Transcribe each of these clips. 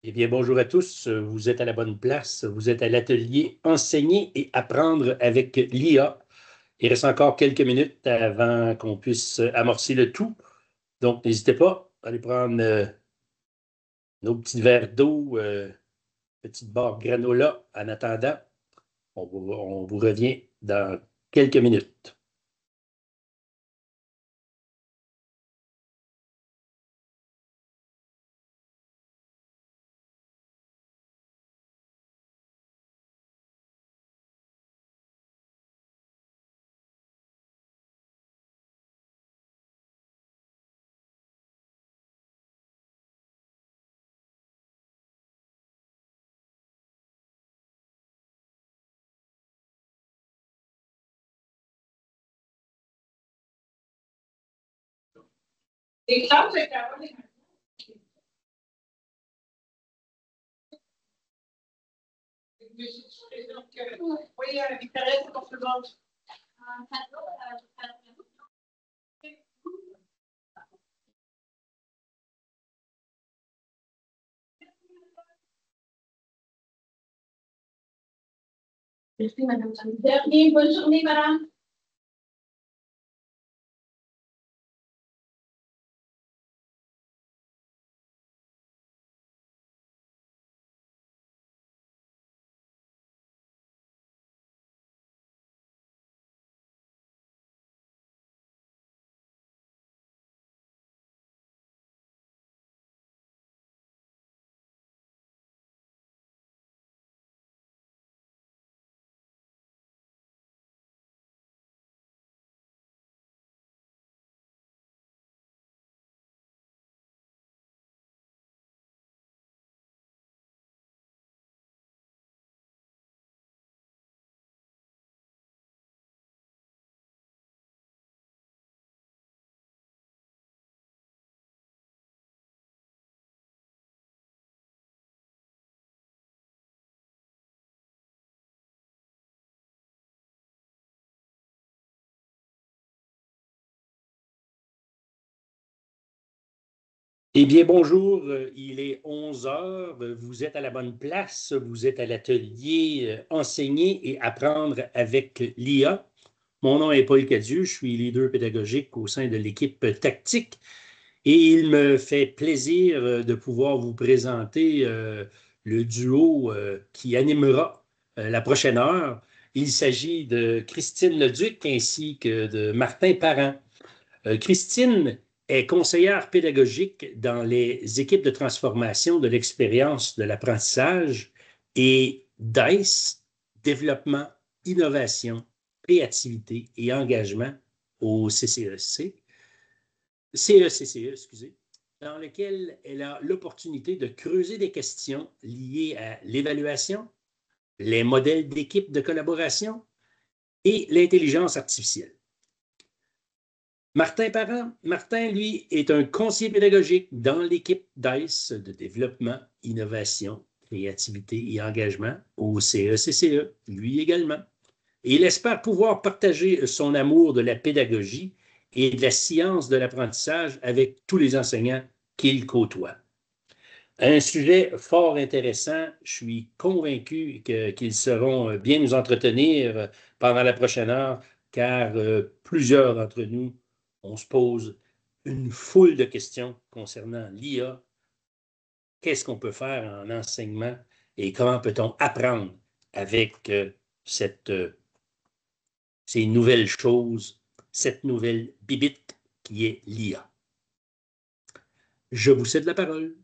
Eh bien, bonjour à tous. Vous êtes à la bonne place. Vous êtes à l'atelier Enseigner et apprendre avec l'IA. Il reste encore quelques minutes avant qu'on puisse amorcer le tout. Donc, n'hésitez pas à aller prendre nos petits verres d'eau, petite barre granola en attendant. On vous revient dans quelques minutes. Merci, Madame Dernier, bonne journée, Madame. Eh bien, bonjour, il est 11 heures, vous êtes à la bonne place, vous êtes à l'atelier Enseigner et apprendre avec l'IA. Mon nom est Paul Cadieux, je suis leader pédagogique au sein de l'équipe tactique et il me fait plaisir de pouvoir vous présenter le duo qui animera la prochaine heure. Il s'agit de Christine Leduc ainsi que de Martin Parent. Christine est conseillère pédagogique dans les équipes de transformation de l'expérience de l'apprentissage et DICE, développement, innovation, créativité et engagement au CECCE, excusez, dans lequel elle a l'opportunité de creuser des questions liées à l'évaluation, les modèles d'équipe de collaboration et l'intelligence artificielle. Martin Parent, Martin, lui, est un conseiller pédagogique dans l'équipe DICE de développement, innovation, créativité et engagement au CECCE, lui également. Et il espère pouvoir partager son amour de la pédagogie et de la science de l'apprentissage avec tous les enseignants qu'il côtoie. Un sujet fort intéressant. Je suis convaincu qu'ils seront bien nous entretenir pendant la prochaine heure, car plusieurs d'entre nous, on se pose une foule de questions concernant l'IA. Qu'est-ce qu'on peut faire en enseignement et comment peut-on apprendre avec ces nouvelles choses, cette nouvelle bibite qui est l'IA. Je vous cède la parole.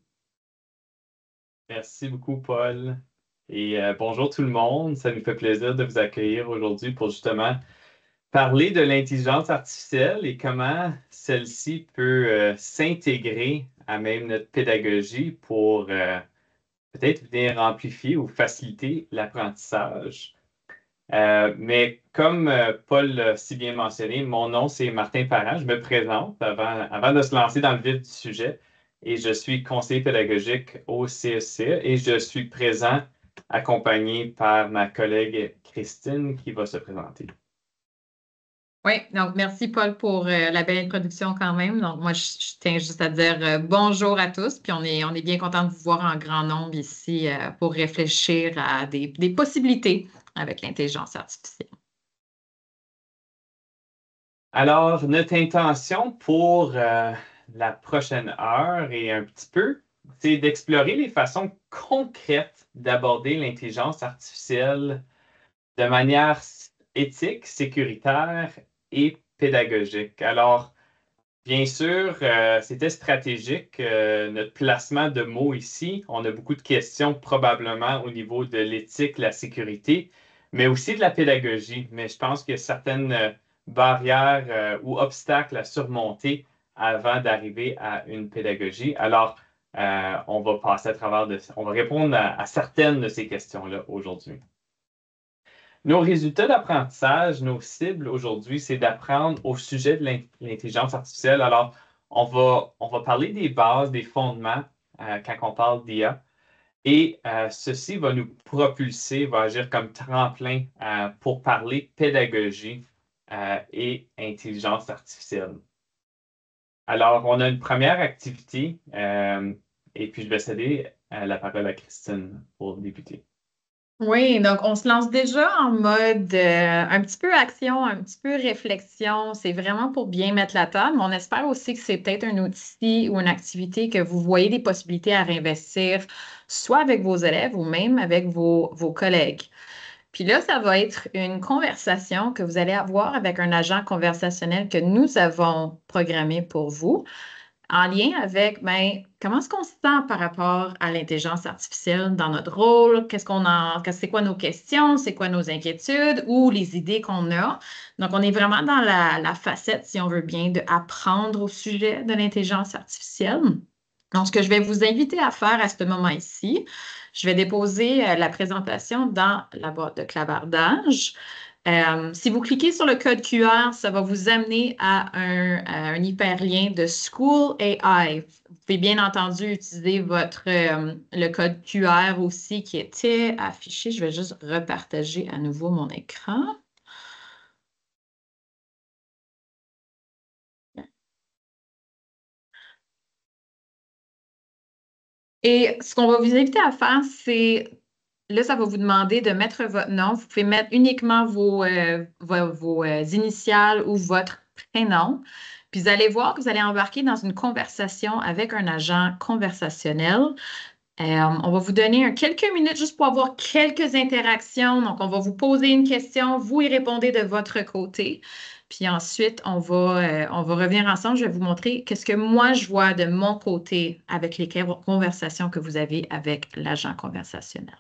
Merci beaucoup, Paul. Et bonjour tout le monde. Ça nous fait plaisir de vous accueillir aujourd'hui pour justement parler de l'intelligence artificielle et comment celle-ci peut s'intégrer à même notre pédagogie pour peut-être venir amplifier ou faciliter l'apprentissage. Mais comme Paul l'a si bien mentionné, mon nom, c'est Martin Parent. Je me présente avant de se lancer dans le vif du sujet. Et je suis conseiller pédagogique au CECCE et je suis présent accompagné par ma collègue Christine qui va se présenter. Oui, donc merci Paul pour la belle introduction quand même. Donc moi, je tiens juste à dire bonjour à tous, puis on est bien content de vous voir en grand nombre ici pour réfléchir à des possibilités avec l'intelligence artificielle. Alors, notre intention pour la prochaine heure et un petit peu, c'est d'explorer les façons concrètes d'aborder l'intelligence artificielle de manière éthique, sécuritaire et pédagogique. Alors, bien sûr, c'était stratégique, notre placement de mots ici. On a beaucoup de questions probablement au niveau de l'éthique, la sécurité, mais aussi de la pédagogie. Mais je pense qu'il y a certaines barrières ou obstacles à surmonter avant d'arriver à une pédagogie. Alors, on va passer à travers on va répondre à certaines de ces questions-là aujourd'hui. Nos résultats d'apprentissage, nos cibles aujourd'hui, c'est d'apprendre au sujet de l'intelligence artificielle. Alors, on va parler des bases, des fondements quand on parle d'IA. Et ceci va nous propulser, va agir comme tremplin pour parler pédagogie et intelligence artificielle. Alors, on a une première activité et puis je vais céder la parole à Christine pour débuter. Oui, donc on se lance déjà en mode un petit peu action, un petit peu réflexion. C'est vraiment pour bien mettre la table, mais on espère aussi que c'est peut-être un outil ou une activité que vous voyez des possibilités à réinvestir, soit avec vos élèves ou même avec vos collègues. Puis là, ça va être une conversation que vous allez avoir avec un agent conversationnel que nous avons programmé pour vous en lien avec ben, comment est-ce qu'on se sent par rapport à l'intelligence artificielle dans notre rôle, c'est quoi nos questions, c'est quoi nos inquiétudes ou les idées qu'on a. Donc, on est vraiment dans la facette, si on veut bien, d'apprendre au sujet de l'intelligence artificielle. Donc, ce que je vais vous inviter à faire à ce moment ici, je vais déposer la présentation dans la boîte de clavardage. Si vous cliquez sur le code QR, ça va vous amener à un hyperlien de School AI. Vous pouvez bien entendu utiliser le code QR aussi qui était affiché. Je vais juste repartager à nouveau mon écran. Et ce qu'on va vous inviter à faire, c'est, là, ça va vous demander de mettre votre nom. Vous pouvez mettre uniquement vos initiales ou votre prénom. Puis vous allez voir que vous allez embarquer dans une conversation avec un agent conversationnel. On va vous donner quelques minutes juste pour avoir quelques interactions. Donc, on va vous poser une question, vous y répondez de votre côté. Puis ensuite, on va revenir ensemble. Je vais vous montrer qu'est-ce que moi je vois de mon côté avec les conversations que vous avez avec l'agent conversationnel.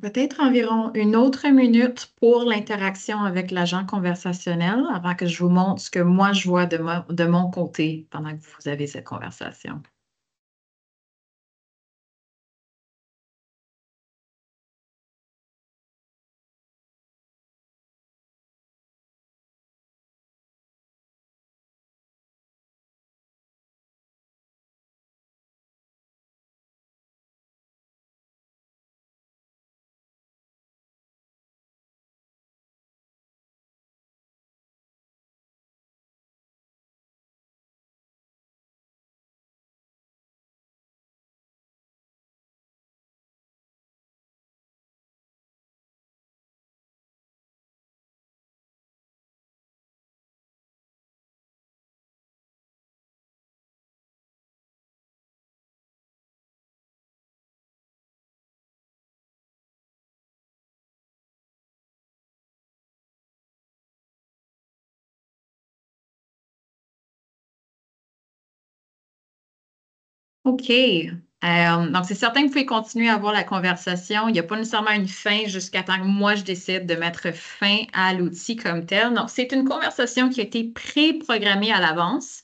peut-être environ une autre minute pour l'interaction avec l'agent conversationnel avant que je vous montre ce que moi je vois de mon côté pendant que vous avez cette conversation. OK. Donc, c'est certain que vous pouvez continuer à avoir la conversation. Il n'y a pas nécessairement une fin jusqu'à temps que moi, je décide de mettre fin à l'outil comme tel. Donc, c'est une conversation qui a été pré-programmée à l'avance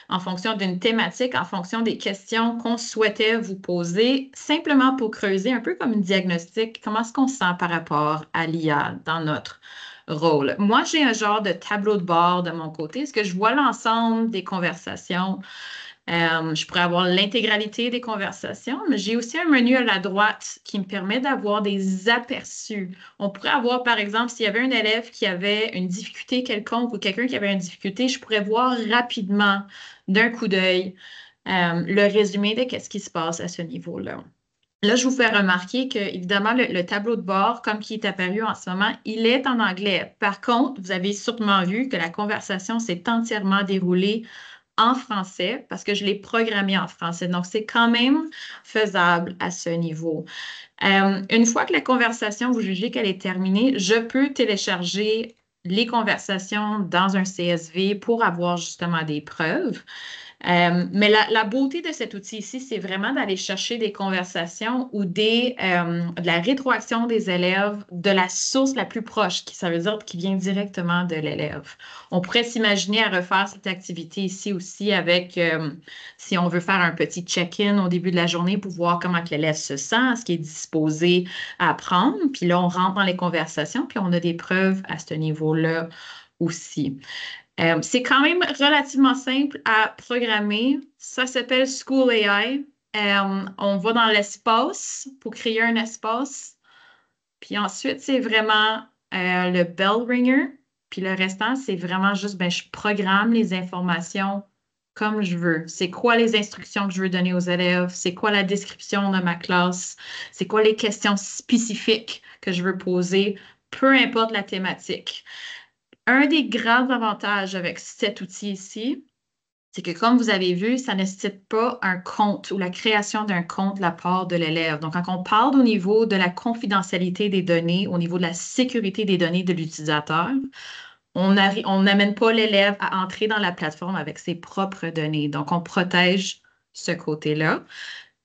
en fonction d'une thématique, en fonction des questions qu'on souhaitait vous poser, simplement pour creuser un peu comme une diagnostic, comment est-ce qu'on se sent par rapport à l'IA dans notre rôle. Moi, j'ai un genre de tableau de bord de mon côté. Est-ce que je vois l'ensemble des conversations? Je pourrais avoir l'intégralité des conversations, mais j'ai aussi un menu à la droite qui me permet d'avoir des aperçus. On pourrait avoir, par exemple, s'il y avait un élève qui avait une difficulté quelconque ou quelqu'un qui avait une difficulté, je pourrais voir rapidement, d'un coup d'œil, le résumé de ce qui se passe à ce niveau-là. Là, je vous fais remarquer que, évidemment, le tableau de bord, comme qui est apparu en ce moment, il est en anglais. Par contre, vous avez sûrement vu que la conversation s'est entièrement déroulée en français parce que je l'ai programmé en français. Donc, c'est quand même faisable à ce niveau. Une fois que la conversation, vous jugez qu'elle est terminée, je peux télécharger les conversations dans un CSV pour avoir justement des preuves. Mais la beauté de cet outil ici, c'est vraiment d'aller chercher des conversations ou de la rétroaction des élèves de la source la plus proche, ça veut dire qui vient directement de l'élève. On pourrait s'imaginer à refaire cette activité ici aussi avec, si on veut faire un petit check-in au début de la journée pour voir comment l'élève se sent, ce qui est disposé à apprendre. Puis là, on rentre dans les conversations, puis on a des preuves à ce niveau-là aussi. C'est quand même relativement simple à programmer. Ça s'appelle School AI. On va dans l'espace pour créer un espace. Puis ensuite, c'est vraiment le bell ringer. Puis le restant, c'est vraiment juste, je programme les informations comme je veux. C'est quoi les instructions que je veux donner aux élèves? C'est quoi la description de ma classe? C'est quoi les questions spécifiques que je veux poser? Peu importe la thématique. Un des grands avantages avec cet outil ici, c'est que comme vous avez vu, ça ne nécessite pas un compte ou la création d'un compte de la part de l'élève. Donc, quand on parle au niveau de la confidentialité des données, au niveau de la sécurité des données de l'utilisateur, on n'amène pas l'élève à entrer dans la plateforme avec ses propres données. Donc, on protège ce côté-là.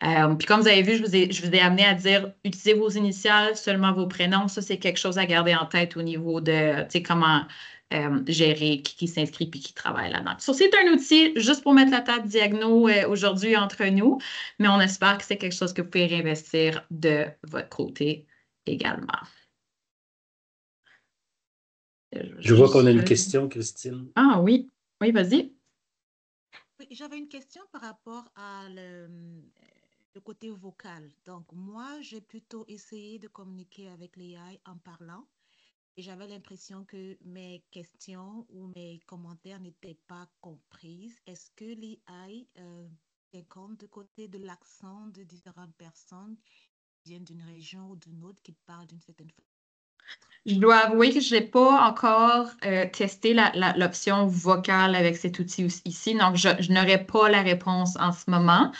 Puis comme vous avez vu, je vous ai amené à dire utilisez vos initiales, seulement vos prénoms. Ça, c'est quelque chose à garder en tête au niveau de comment gérer qui s'inscrit puis qui travaille là-dedans. Ça, c'est un outil juste pour mettre la table diagno aujourd'hui entre nous, mais on espère que c'est quelque chose que vous pouvez réinvestir de votre côté également. Je vois qu'on a une question, Christine. Ah oui, oui, vas-y. Oui, j'avais une question par rapport à le côté vocal. Donc, moi, j'ai plutôt essayé de communiquer avec l'AI en parlant et j'avais l'impression que mes questions ou mes commentaires n'étaient pas comprises. Est-ce que l'AI tient compte du côté de l'accent de différentes personnes qui viennent d'une région ou d'une autre qui parlent d'une certaine façon? Je dois avouer que je n'ai pas encore testé l'option vocale avec cet outil ici, donc je n'aurai pas la réponse en ce moment.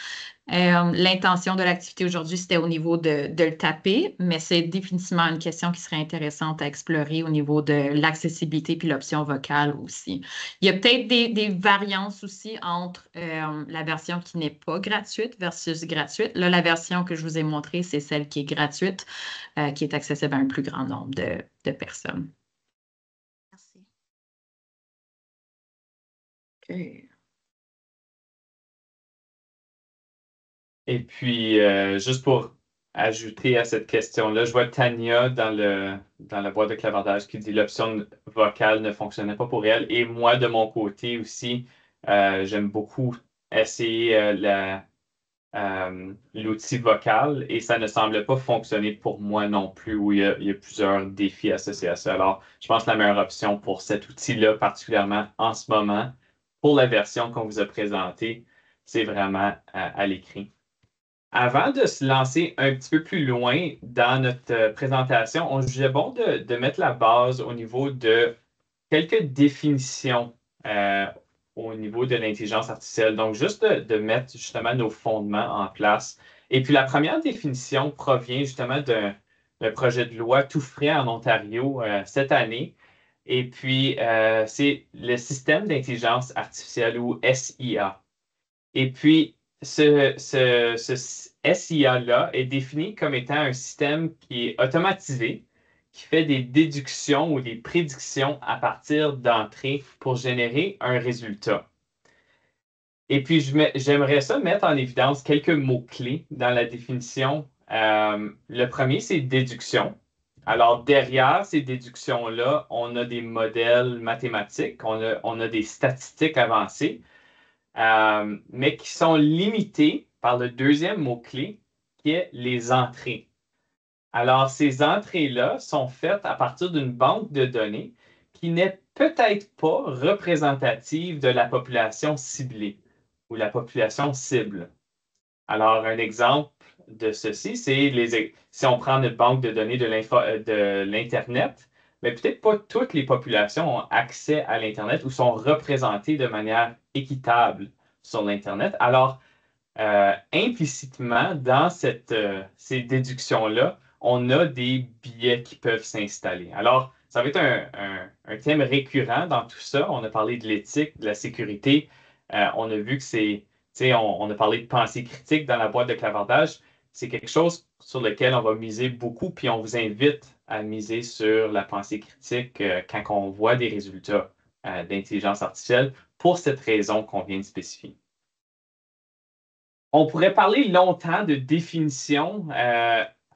L'intention de l'activité aujourd'hui, c'était au niveau de le taper, mais c'est définitivement une question qui serait intéressante à explorer au niveau de l'accessibilité puis l'option vocale aussi. Il y a peut-être des variances aussi entre la version qui n'est pas gratuite versus gratuite. Là, la version que je vous ai montrée, c'est celle qui est gratuite, qui est accessible à un plus grand nombre de personnes. Merci. OK. Et puis, juste pour ajouter à cette question-là, je vois Tania dans la boîte de clavardage qui dit l'option vocale ne fonctionnait pas pour elle. Et moi, de mon côté aussi, j'aime beaucoup essayer l'outil vocal et ça ne semble pas fonctionner pour moi non plus, où il y a plusieurs défis associés à ça. Alors, je pense que la meilleure option pour cet outil-là, particulièrement en ce moment, pour la version qu'on vous a présentée, c'est vraiment à l'écrit. Avant de se lancer un petit peu plus loin dans notre présentation, on jugeait bon de mettre la base au niveau de quelques définitions au niveau de l'intelligence artificielle. Donc, juste de mettre justement nos fondements en place. Et puis, la première définition provient justement d'un projet de loi tout frais en Ontario cette année. Et puis, c'est le système d'intelligence artificielle ou SIA. Et puis, ce SIA-là est défini comme étant un système qui est automatisé, qui fait des déductions ou des prédictions à partir d'entrées pour générer un résultat. Et puis, j'aimerais ça mettre en évidence quelques mots-clés dans la définition. Le premier, c'est déduction. Alors, derrière ces déductions-là, on a des modèles mathématiques, on a des statistiques avancées. Mais qui sont limités par le deuxième mot-clé, qui est les entrées. Alors, ces entrées-là sont faites à partir d'une banque de données qui n'est peut-être pas représentative de la population ciblée ou la population cible. Alors, un exemple de ceci, c'est si on prend notre banque de données de l'Internet, mais peut-être pas toutes les populations ont accès à l'Internet ou sont représentées de manière équitable sur l'Internet. Alors, implicitement, dans ces déductions-là, on a des biais qui peuvent s'installer. Alors, ça va être un thème récurrent dans tout ça. On a parlé de l'éthique, de la sécurité. On a vu que on a parlé de pensée critique dans la boîte de clavardage. C'est quelque chose sur lequel on va miser beaucoup, puis on vous invite à miser sur la pensée critique quand on voit des résultats d'intelligence artificielle pour cette raison qu'on vient de spécifier. On pourrait parler longtemps de définition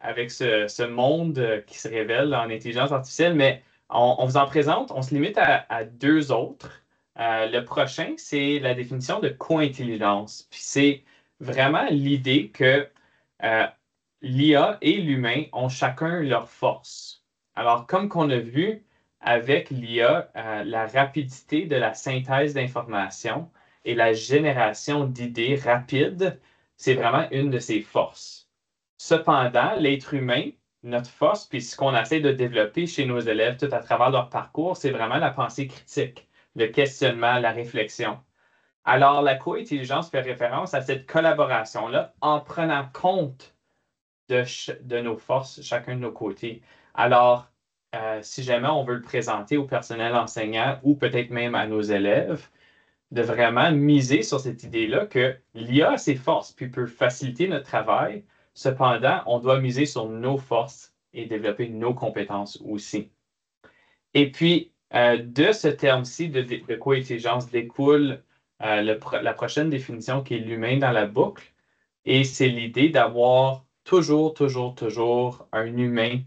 avec ce monde qui se révèle en intelligence artificielle, mais on vous en présente, on se limite à deux autres. Le prochain, c'est la définition de co-intelligence. Puis c'est vraiment l'idée que l'IA et l'humain ont chacun leur force. Alors, comme qu'on a vu avec l'IA, la rapidité de la synthèse d'informations et la génération d'idées rapides, c'est vraiment une de ses forces. Cependant, l'être humain, notre force, puis ce qu'on essaie de développer chez nos élèves tout à travers leur parcours, c'est vraiment la pensée critique, le questionnement, la réflexion. Alors, la co-intelligence fait référence à cette collaboration-là en prenant compte de nos forces, chacun de nos côtés. Alors, si jamais on veut le présenter au personnel enseignant ou peut-être même à nos élèves, de vraiment miser sur cette idée-là que l'IA a ses forces puis peut faciliter notre travail. Cependant, on doit miser sur nos forces et développer nos compétences aussi. Et puis, de ce terme-ci de co-intelligence découle la prochaine définition qui est l'humain dans la boucle. Et c'est l'idée d'avoir toujours un humain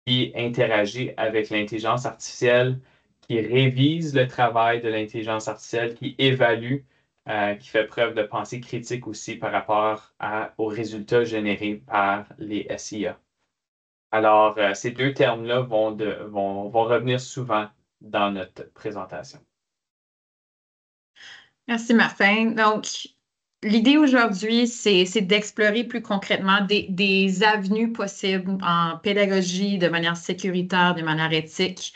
qui interagit avec l'intelligence artificielle, qui révise le travail de l'intelligence artificielle, qui évalue, qui fait preuve de pensée critique aussi par rapport aux résultats générés par les SIA. Alors, ces deux termes-là vont revenir souvent dans notre présentation. Merci, Martin. Donc, l'idée aujourd'hui, c'est d'explorer plus concrètement des avenues possibles en pédagogie de manière sécuritaire, de manière éthique,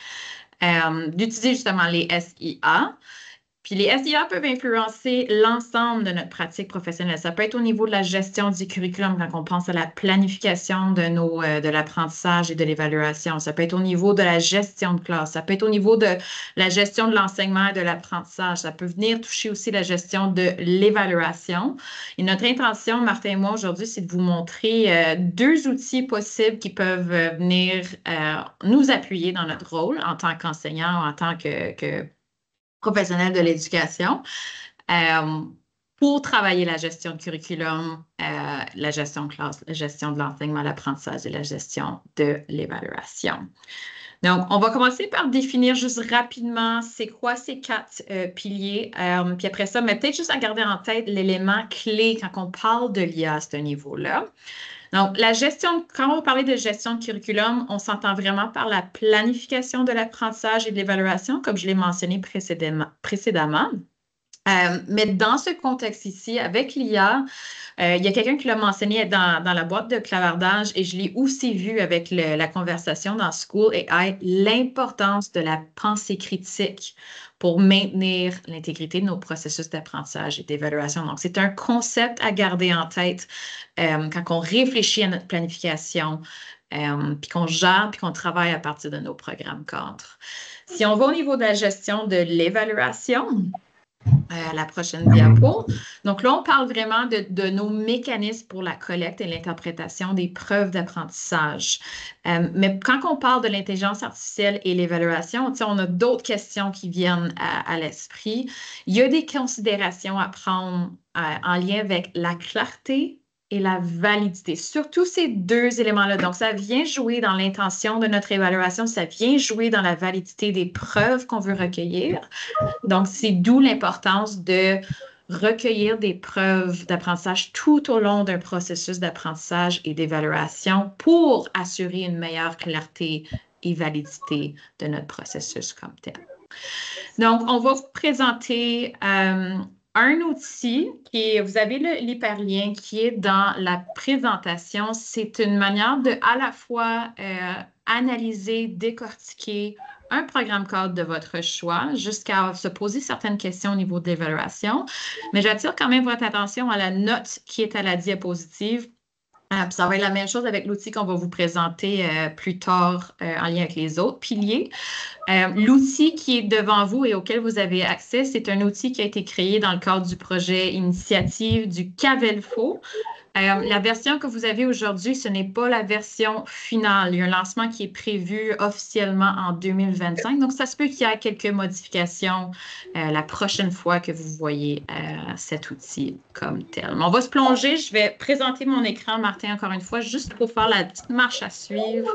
d'utiliser justement les SIA. Puis les SIA peuvent influencer l'ensemble de notre pratique professionnelle. Ça peut être au niveau de la gestion du curriculum quand on pense à la planification de l'apprentissage et de l'évaluation. Ça peut être au niveau de la gestion de classe. Ça peut être au niveau de la gestion de l'enseignement et de l'apprentissage. Ça peut venir toucher aussi la gestion de l'évaluation. Et notre intention, Martin et moi, aujourd'hui, c'est de vous montrer 2 outils possibles qui peuvent venir nous appuyer dans notre rôle en tant qu'enseignant ou en tant que professionnel de l'éducation pour travailler la gestion de curriculum, la gestion de classe, la gestion de l'enseignement, l'apprentissage et la gestion de l'évaluation. Donc, on va commencer par définir juste rapidement c'est quoi ces 4 piliers. Puis après ça, mais peut-être juste à garder en tête l'élément clé quand on parle de l'IA à ce niveau-là. Donc, quand on va parler de gestion de curriculum, on s'entend vraiment par la planification de l'apprentissage et de l'évaluation, comme je l'ai mentionné précédemment. Mais dans ce contexte ici, avec l'IA, il y a quelqu'un qui l'a mentionné dans la boîte de clavardage et je l'ai aussi vu avec la conversation dans School AI, l'importance de la pensée critique pour maintenir l'intégrité de nos processus d'apprentissage et d'évaluation. Donc, c'est un concept à garder en tête quand on réfléchit à notre planification, puis qu'on gère, puis qu'on travaille à partir de nos programmes cadres. Si on va au niveau de la gestion de l'évaluation, la prochaine diapo. Donc là, on parle vraiment de nos mécanismes pour la collecte et l'interprétation des preuves d'apprentissage. Mais quand on parle de l'intelligence artificielle et l'évaluation, on a d'autres questions qui viennent à l'esprit. Il y a des considérations à prendre en lien avec la clarté et la validité. Surtout ces 2 éléments-là. Donc, ça vient jouer dans l'intention de notre évaluation, ça vient jouer dans la validité des preuves qu'on veut recueillir. Donc, c'est d'où l'importance de recueillir des preuves d'apprentissage tout au long d'un processus d'apprentissage et d'évaluation pour assurer une meilleure clarté et validité de notre processus comme tel. Donc, on va vous présenter un outil vous avez l'hyperlien qui est dans la présentation. C'est une manière de à la fois analyser, décortiquer un programme cadre de votre choix jusqu'à se poser certaines questions au niveau de l'évaluation. Mais j'attire quand même votre attention à la note qui est à la diapositive. Ça va être la même chose avec l'outil qu'on va vous présenter plus tard en lien avec les autres piliers. L'outil qui est devant vous et auquel vous avez accès, c'est un outil qui a été créé dans le cadre du projet Initiative du Cavelfo. La version que vous avez aujourd'hui, ce n'est pas la version finale. Il y a un lancement qui est prévu officiellement en 2025. Donc, ça se peut qu'il y ait quelques modifications la prochaine fois que vous voyez cet outil comme tel. Mais on va se plonger. Je vais présenter mon écran, Martin, encore une fois, juste pour faire la petite marche à suivre,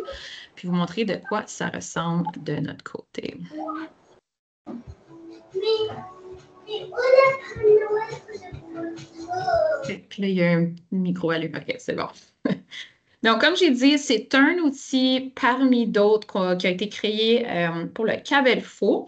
puis vous montrer de quoi ça ressemble de notre côté. Puis là, il y a un micro allumé. OK, c'est bon. Donc, comme j'ai dit, c'est un outil parmi d'autres qui a été créé pour le Cavelfo.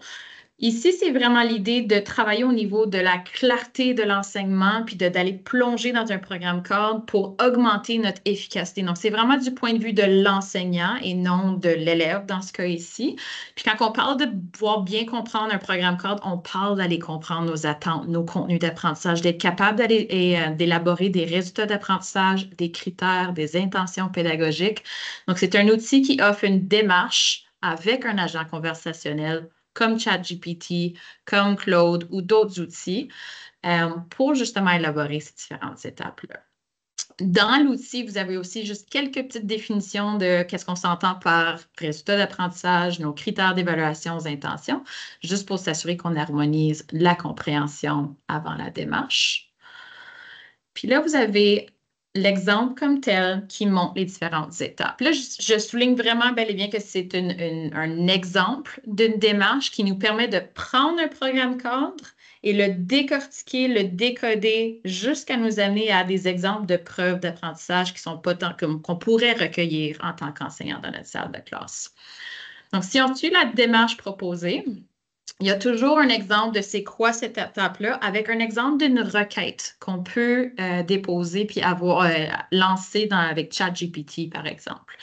Ici, c'est vraiment l'idée de travailler au niveau de la clarté de l'enseignement puis d'aller plonger dans un programme cadre pour augmenter notre efficacité. Donc, c'est vraiment du point de vue de l'enseignant et non de l'élève dans ce cas ici. Puis quand on parle de pouvoir bien comprendre un programme cadre, on parle d'aller comprendre nos attentes, nos contenus d'apprentissage, d'être capable d'élaborer des résultats d'apprentissage, des critères, des intentions pédagogiques. Donc, c'est un outil qui offre une démarche avec un agent conversationnel comme ChatGPT, comme Claude ou d'autres outils pour justement élaborer ces différentes étapes-là. Dans l'outil, vous avez aussi juste quelques petites définitions de qu'est-ce qu'on s'entend par résultats d'apprentissage, nos critères d'évaluation aux intentions, juste pour s'assurer qu'on harmonise la compréhension avant la démarche. Puis là, vous avez l'exemple comme tel qui montre les différentes étapes. Là, je souligne vraiment bel et bien que c'est un exemple d'une démarche qui nous permet de prendre un programme cadre et le décortiquer, le décoder jusqu'à nous amener à des exemples de preuves d'apprentissage qui sont pas tant qu'on pourrait recueillir en tant qu'enseignant dans notre salle de classe. Donc, si on suit la démarche proposée, il y a toujours un exemple de c'est quoi cette étape-là avec un exemple d'une requête qu'on peut déposer puis avoir lancée avec ChatGPT, par exemple.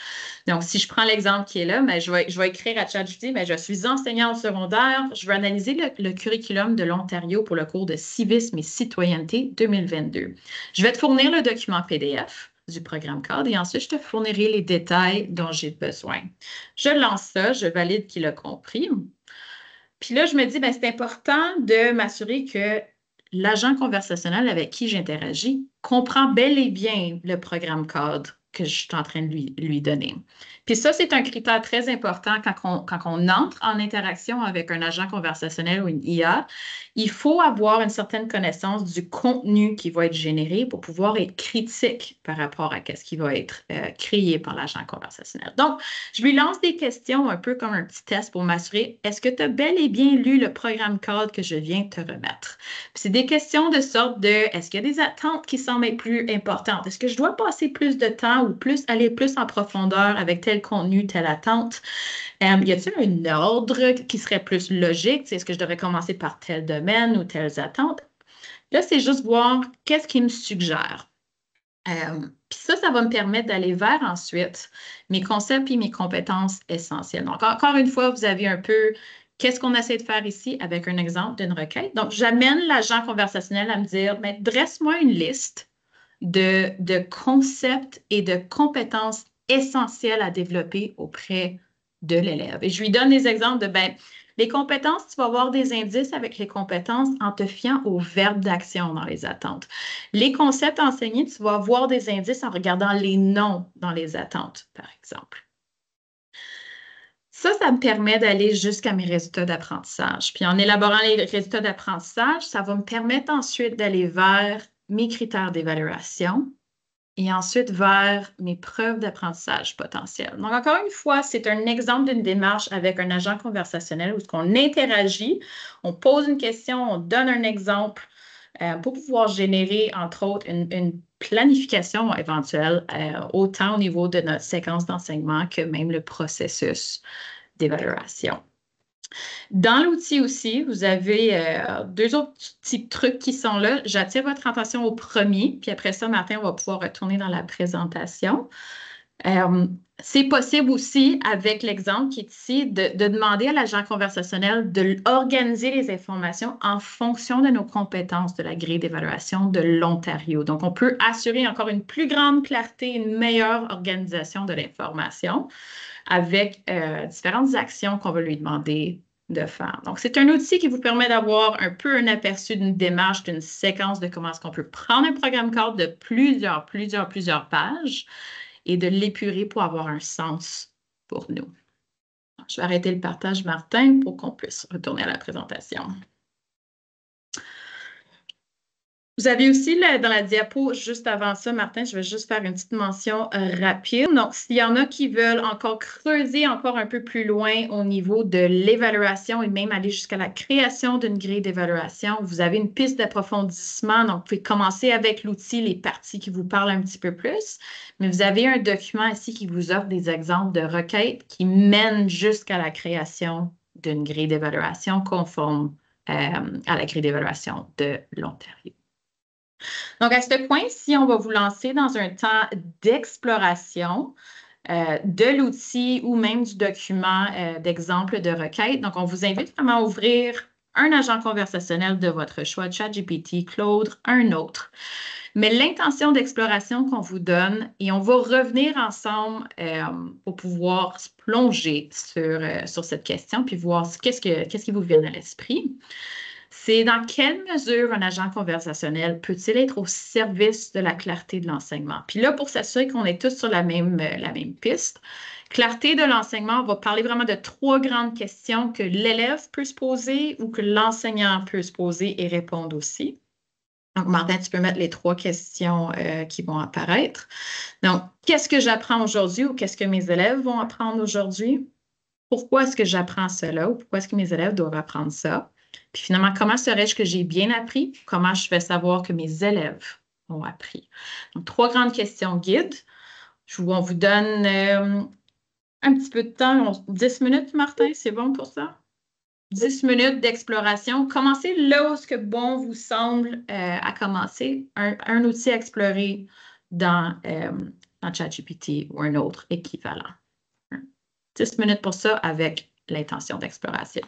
Donc, si je prends l'exemple qui est là, mais je vais écrire à ChatGPT, mais je suis enseignante au secondaire, je vais analyser le curriculum de l'Ontario pour le cours de civisme et citoyenneté 2022. Je vais te fournir le document PDF du programme cadre et ensuite, je te fournirai les détails dont j'ai besoin. Je lance ça, je valide qu'il a compris. Puis là, je me dis, ben, c'est important de m'assurer que l'agent conversationnel avec qui j'interagis comprend bel et bien le programme cadre que je suis en train de lui donner. Puis ça, c'est un critère très important quand on entre en interaction avec un agent conversationnel ou une IA. Il faut avoir une certaine connaissance du contenu qui va être généré pour pouvoir être critique par rapport à ce qui va être créé par l'agent conversationnel. Donc, je lui lance des questions un peu comme un petit test pour m'assurer, est-ce que tu as bel et bien lu le programme cadre que je viens de te remettre? Puis c'est des questions de sorte de, est-ce qu'il y a des attentes qui semblent être plus importantes? Est-ce que je dois passer plus de temps ou aller plus en profondeur avec tel contenu, telle attente? Y a-t-il un ordre qui serait plus logique? Est-ce que je devrais commencer par tel domaine ou telles attentes? Là, c'est juste voir qu'est-ce qu'il me suggère. Puis ça va me permettre d'aller vers ensuite mes concepts et mes compétences essentielles. Donc, encore une fois, vous avez un peu qu'est-ce qu'on essaie de faire ici avec un exemple d'une requête. Donc, j'amène l'agent conversationnel à me dire, mais dresse-moi une liste de concepts et de compétences essentielles à développer auprès de l'élève. Et je lui donne des exemples de, ben, les compétences, tu vas avoir des indices avec les compétences en te fiant aux verbes d'action dans les attentes. Les concepts enseignés, tu vas avoir des indices en regardant les noms dans les attentes, par exemple. Ça me permet d'aller jusqu'à mes résultats d'apprentissage. Puis en élaborant les résultats d'apprentissage, ça va me permettre ensuite d'aller vers mes critères d'évaluation et ensuite vers mes preuves d'apprentissage potentielles. Donc, encore une fois, c'est un exemple d'une démarche avec un agent conversationnel où on interagit, on pose une question, on donne un exemple pour pouvoir générer, entre autres, une planification éventuelle, autant au niveau de notre séquence d'enseignement que même le processus d'évaluation. Dans l'outil aussi, vous avez deux autres petits trucs qui sont là. J'attire votre attention au premier, puis après ça, Martin, on va pouvoir retourner dans la présentation. C'est possible aussi, avec l'exemple qui est ici, de demander à l'agent conversationnel d'organiser les informations en fonction de nos compétences de la grille d'évaluation de l'Ontario. Donc, on peut assurer encore une plus grande clarté, une meilleure organisation de l'information avec différentes actions qu'on va lui demander de faire. Donc, c'est un outil qui vous permet d'avoir un peu un aperçu d'une démarche, d'une séquence de comment est-ce qu'on peut prendre un programme cadre de plusieurs pages et de l'épurer pour avoir un sens pour nous. Je vais arrêter le partage, Martin, pour qu'on puisse retourner à la présentation. Vous avez aussi dans la diapo, juste avant ça, Martin, je vais juste faire une petite mention rapide. Donc, s'il y en a qui veulent encore creuser encore un peu plus loin au niveau de l'évaluation et même aller jusqu'à la création d'une grille d'évaluation, vous avez une piste d'approfondissement. Donc, vous pouvez commencer avec l'outil, les parties qui vous parlent un petit peu plus. Mais vous avez un document ici qui vous offre des exemples de requêtes qui mènent jusqu'à la création d'une grille d'évaluation conforme à la grille d'évaluation de l'Ontario. Donc, à ce point-ci, on va vous lancer dans un temps d'exploration de l'outil ou même du document d'exemple de requête. Donc, on vous invite vraiment à ouvrir un agent conversationnel de votre choix, ChatGPT, Claude, un autre. Mais l'intention d'exploration qu'on vous donne, et on va revenir ensemble pour pouvoir se plonger sur cette question puis voir qu'est-ce qui vous vient à l'esprit. C'est dans quelle mesure un agent conversationnel peut-il être au service de la clarté de l'enseignement? Puis là, pour s'assurer qu'on est tous sur la même piste, clarté de l'enseignement, on va parler vraiment de 3 grandes questions que l'élève peut se poser ou que l'enseignant peut se poser et répondre aussi. Donc, Martin, tu peux mettre les 3 questions qui vont apparaître. Donc, qu'est-ce que j'apprends aujourd'hui ou qu'est-ce que mes élèves vont apprendre aujourd'hui? Pourquoi est-ce que j'apprends cela ou pourquoi est-ce que mes élèves doivent apprendre ça? Puis finalement, comment serais-je que j'ai bien appris? Comment je vais savoir que mes élèves ont appris? Donc, 3 grandes questions guides. On vous donne un petit peu de temps, 10 minutes, Martin, c'est bon pour ça? 10 minutes d'exploration. Commencez là où ce que bon vous semble à commencer. Un outil à explorer dans ChatGPT ou un autre équivalent. 10 minutes pour ça avec l'intention d'exploration.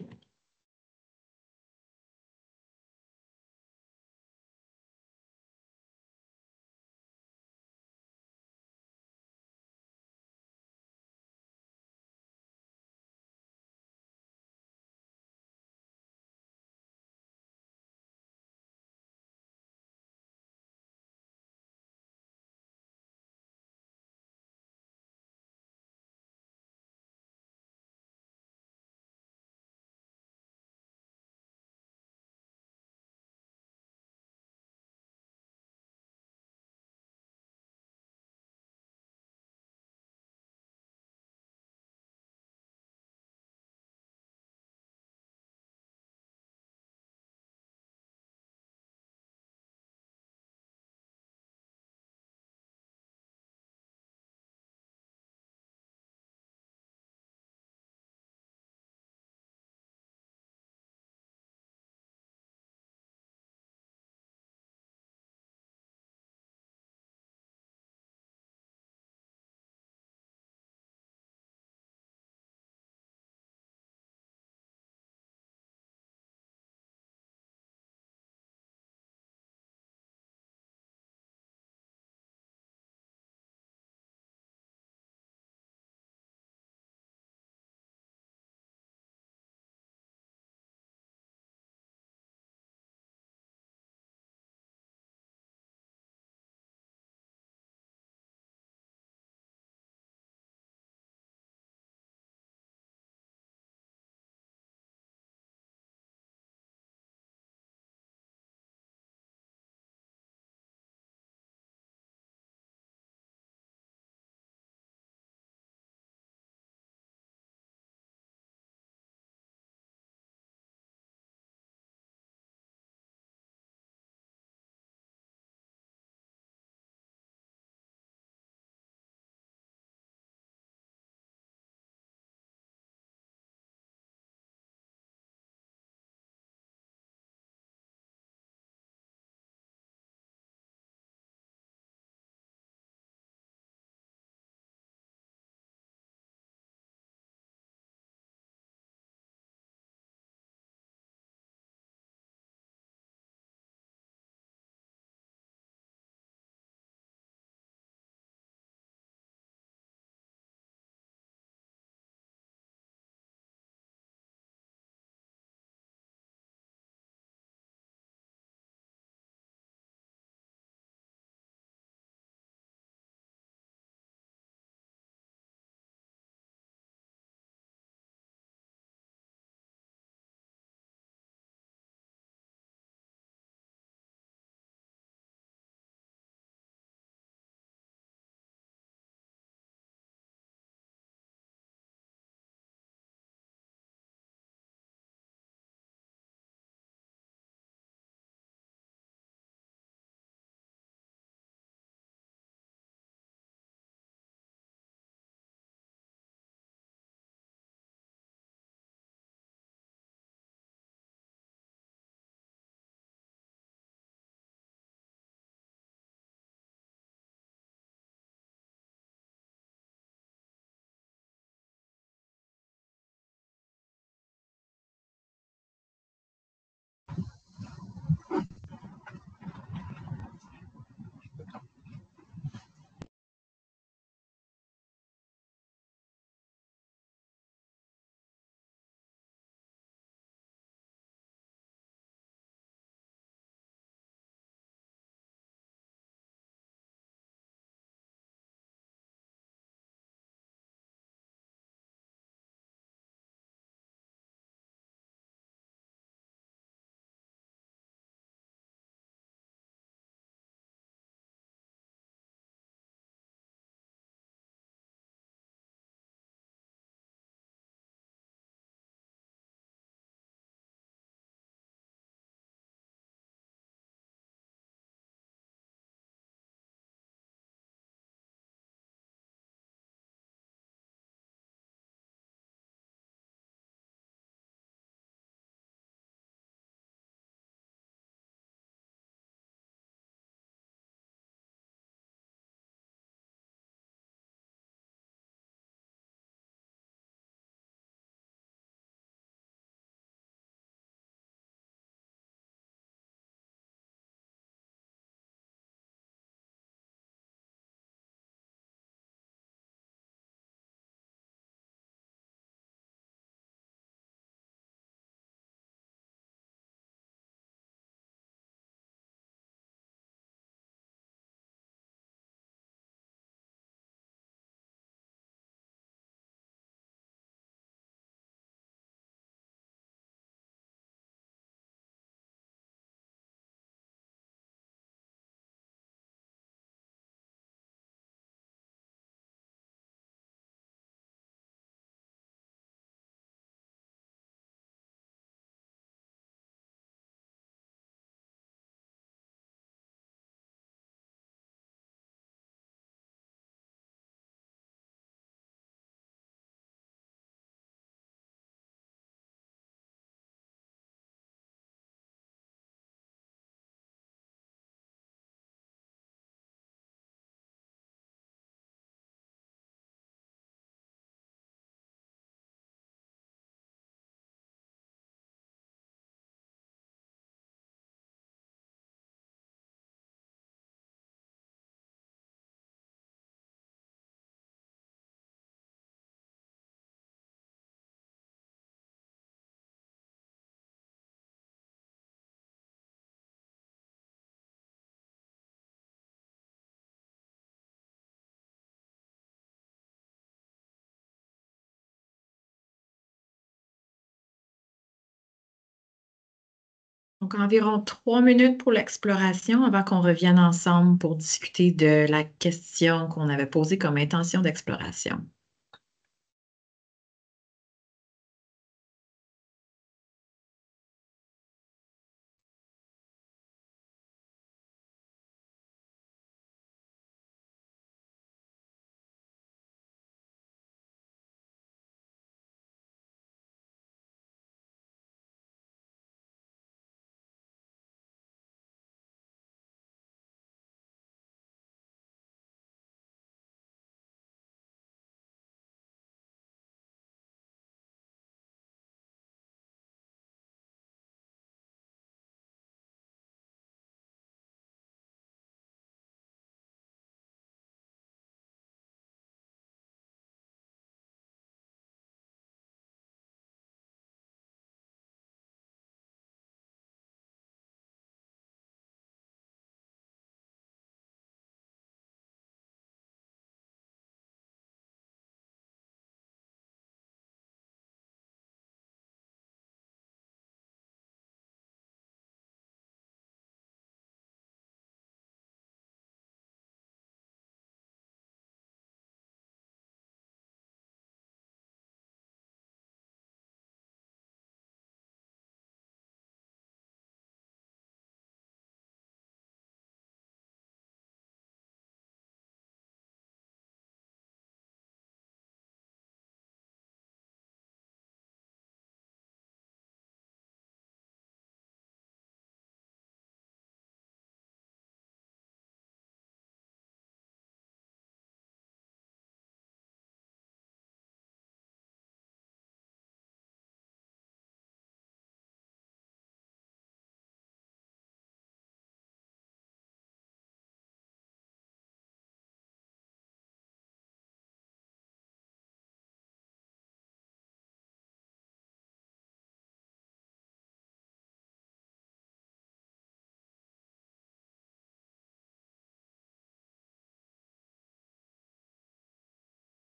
Donc, environ 3 minutes pour l'exploration avant qu'on revienne ensemble pour discuter de la question qu'on avait posée comme intention d'exploration.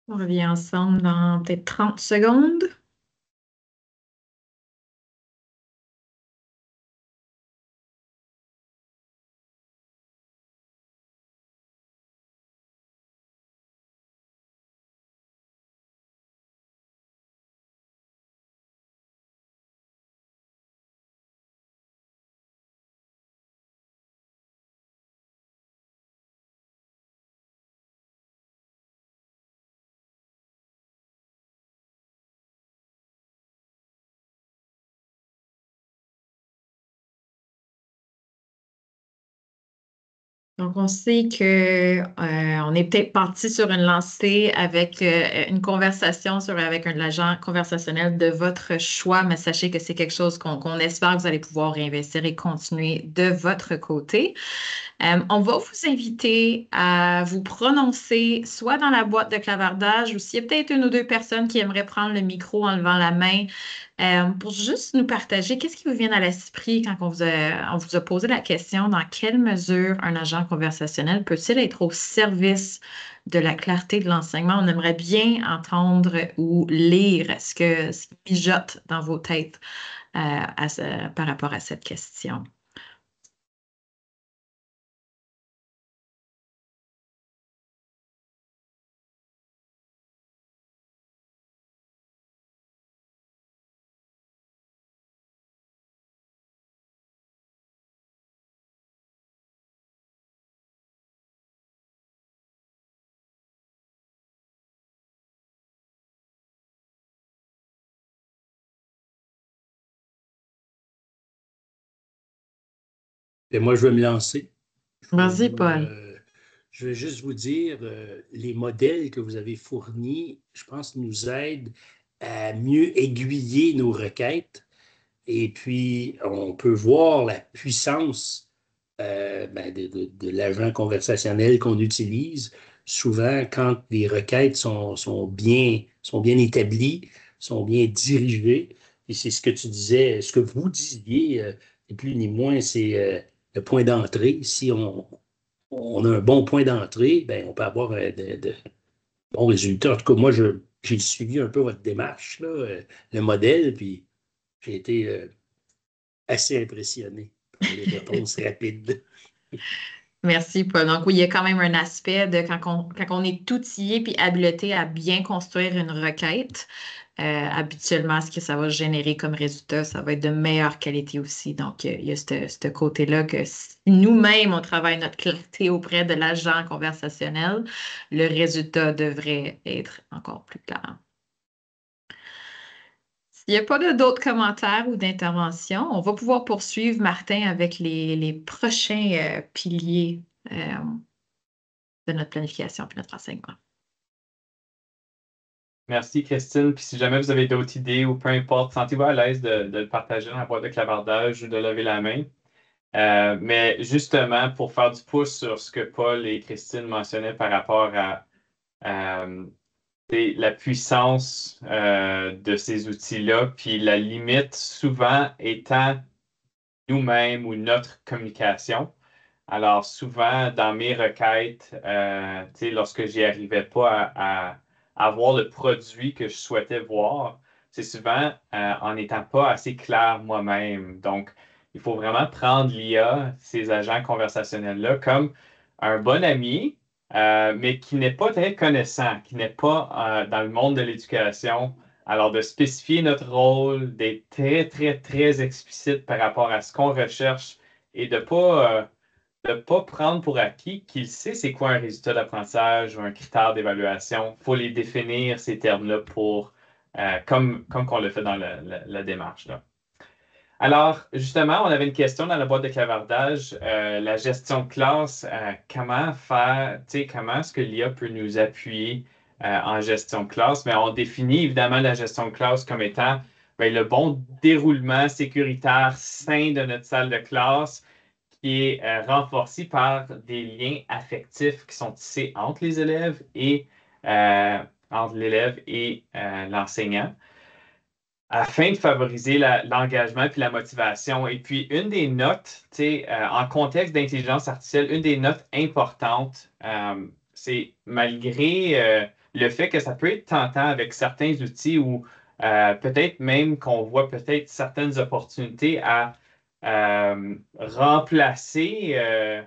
On revient ensemble dans peut-être 30 secondes. Donc, on sait que on est peut-être parti sur une lancée avec une conversation avec un agent conversationnel de votre choix, mais sachez que c'est quelque chose qu'on espère que vous allez pouvoir réinvestir et continuer de votre côté. On va vous inviter à vous prononcer soit dans la boîte de clavardage ou s'il y a peut-être une ou deux personnes qui aimeraient prendre le micro en levant la main pour juste nous partager qu'est-ce qui vous vient à l'esprit quand on vous a posé la question dans quelle mesure un agent conversationnel peut-il être au service de la clarté de l'enseignement? On aimerait bien entendre ou lire ce qui mijote dans vos têtes par rapport à cette question. Et moi, je vais me lancer. Vas-y, Paul. Je vais juste vous dire, les modèles que vous avez fournis, je pense, nous aident à mieux aiguiller nos requêtes. Et puis, on peut voir la puissance de l'agent conversationnel qu'on utilise. Souvent, quand les requêtes sont bien établies, sont bien dirigées, et c'est ce que tu disais, ce que vous disiez, ni plus ni moins, c'est le point d'entrée. Si on a un bon point d'entrée, ben, on peut avoir de bons résultats. En tout cas, moi, j'ai suivi un peu votre démarche, là, le modèle, puis j'ai été assez impressionné. pour les réponses rapides. Merci, Paul. Donc, oui, il y a quand même un aspect de quand on est outillé puis habilité à bien construire une requête, habituellement, ce que ça va générer comme résultat, ça va être de meilleure qualité aussi. Donc, il y a ce côté-là que si nous-mêmes, on travaille notre clarté auprès de l'agent conversationnel, le résultat devrait être encore plus clair. S'il n'y a pas d'autres commentaires ou d'interventions, on va pouvoir poursuivre, Martin, avec les prochains piliers de notre planification et notre enseignement. Merci, Christine. Puis si jamais vous avez d'autres idées ou peu importe, sentez-vous à l'aise de le partager dans la boîte de clavardage ou de lever la main. Mais justement, pour faire du pouce sur ce que Paul et Christine mentionnaient par rapport à la puissance de ces outils-là, puis la limite souvent étant nous-mêmes ou notre communication. Alors, souvent, dans mes requêtes, lorsque j'y arrivais pas à avoir le produit que je souhaitais voir, c'est souvent en n'étant pas assez clair moi-même. Donc, il faut vraiment prendre l'IA, ces agents conversationnels-là, comme un bon ami, mais qui n'est pas très connaissant, qui n'est pas dans le monde de l'éducation. Alors, de spécifier notre rôle, d'être très, très, très explicite par rapport à ce qu'on recherche et de ne pas prendre pour acquis qu'il sait c'est quoi un résultat d'apprentissage ou un critère d'évaluation. Il faut les définir, ces termes-là, comme qu'on le fait dans la démarche, là. Alors, justement, on avait une question dans la boîte de clavardage, la gestion de classe, comment faire, comment est-ce que l'IA peut nous appuyer en gestion de classe? Mais on définit évidemment la gestion de classe comme étant le bon déroulement sécuritaire sain de notre salle de classe qui est renforcé par des liens affectifs qui sont tissés entre les élèves et l'enseignant, afin de favoriser l'engagement puis la motivation. Et puis, une des notes, en contexte d'intelligence artificielle, une des notes importantes, c'est malgré le fait que ça peut être tentant avec certains outils ou peut-être même qu'on voit peut-être certaines opportunités à remplacer,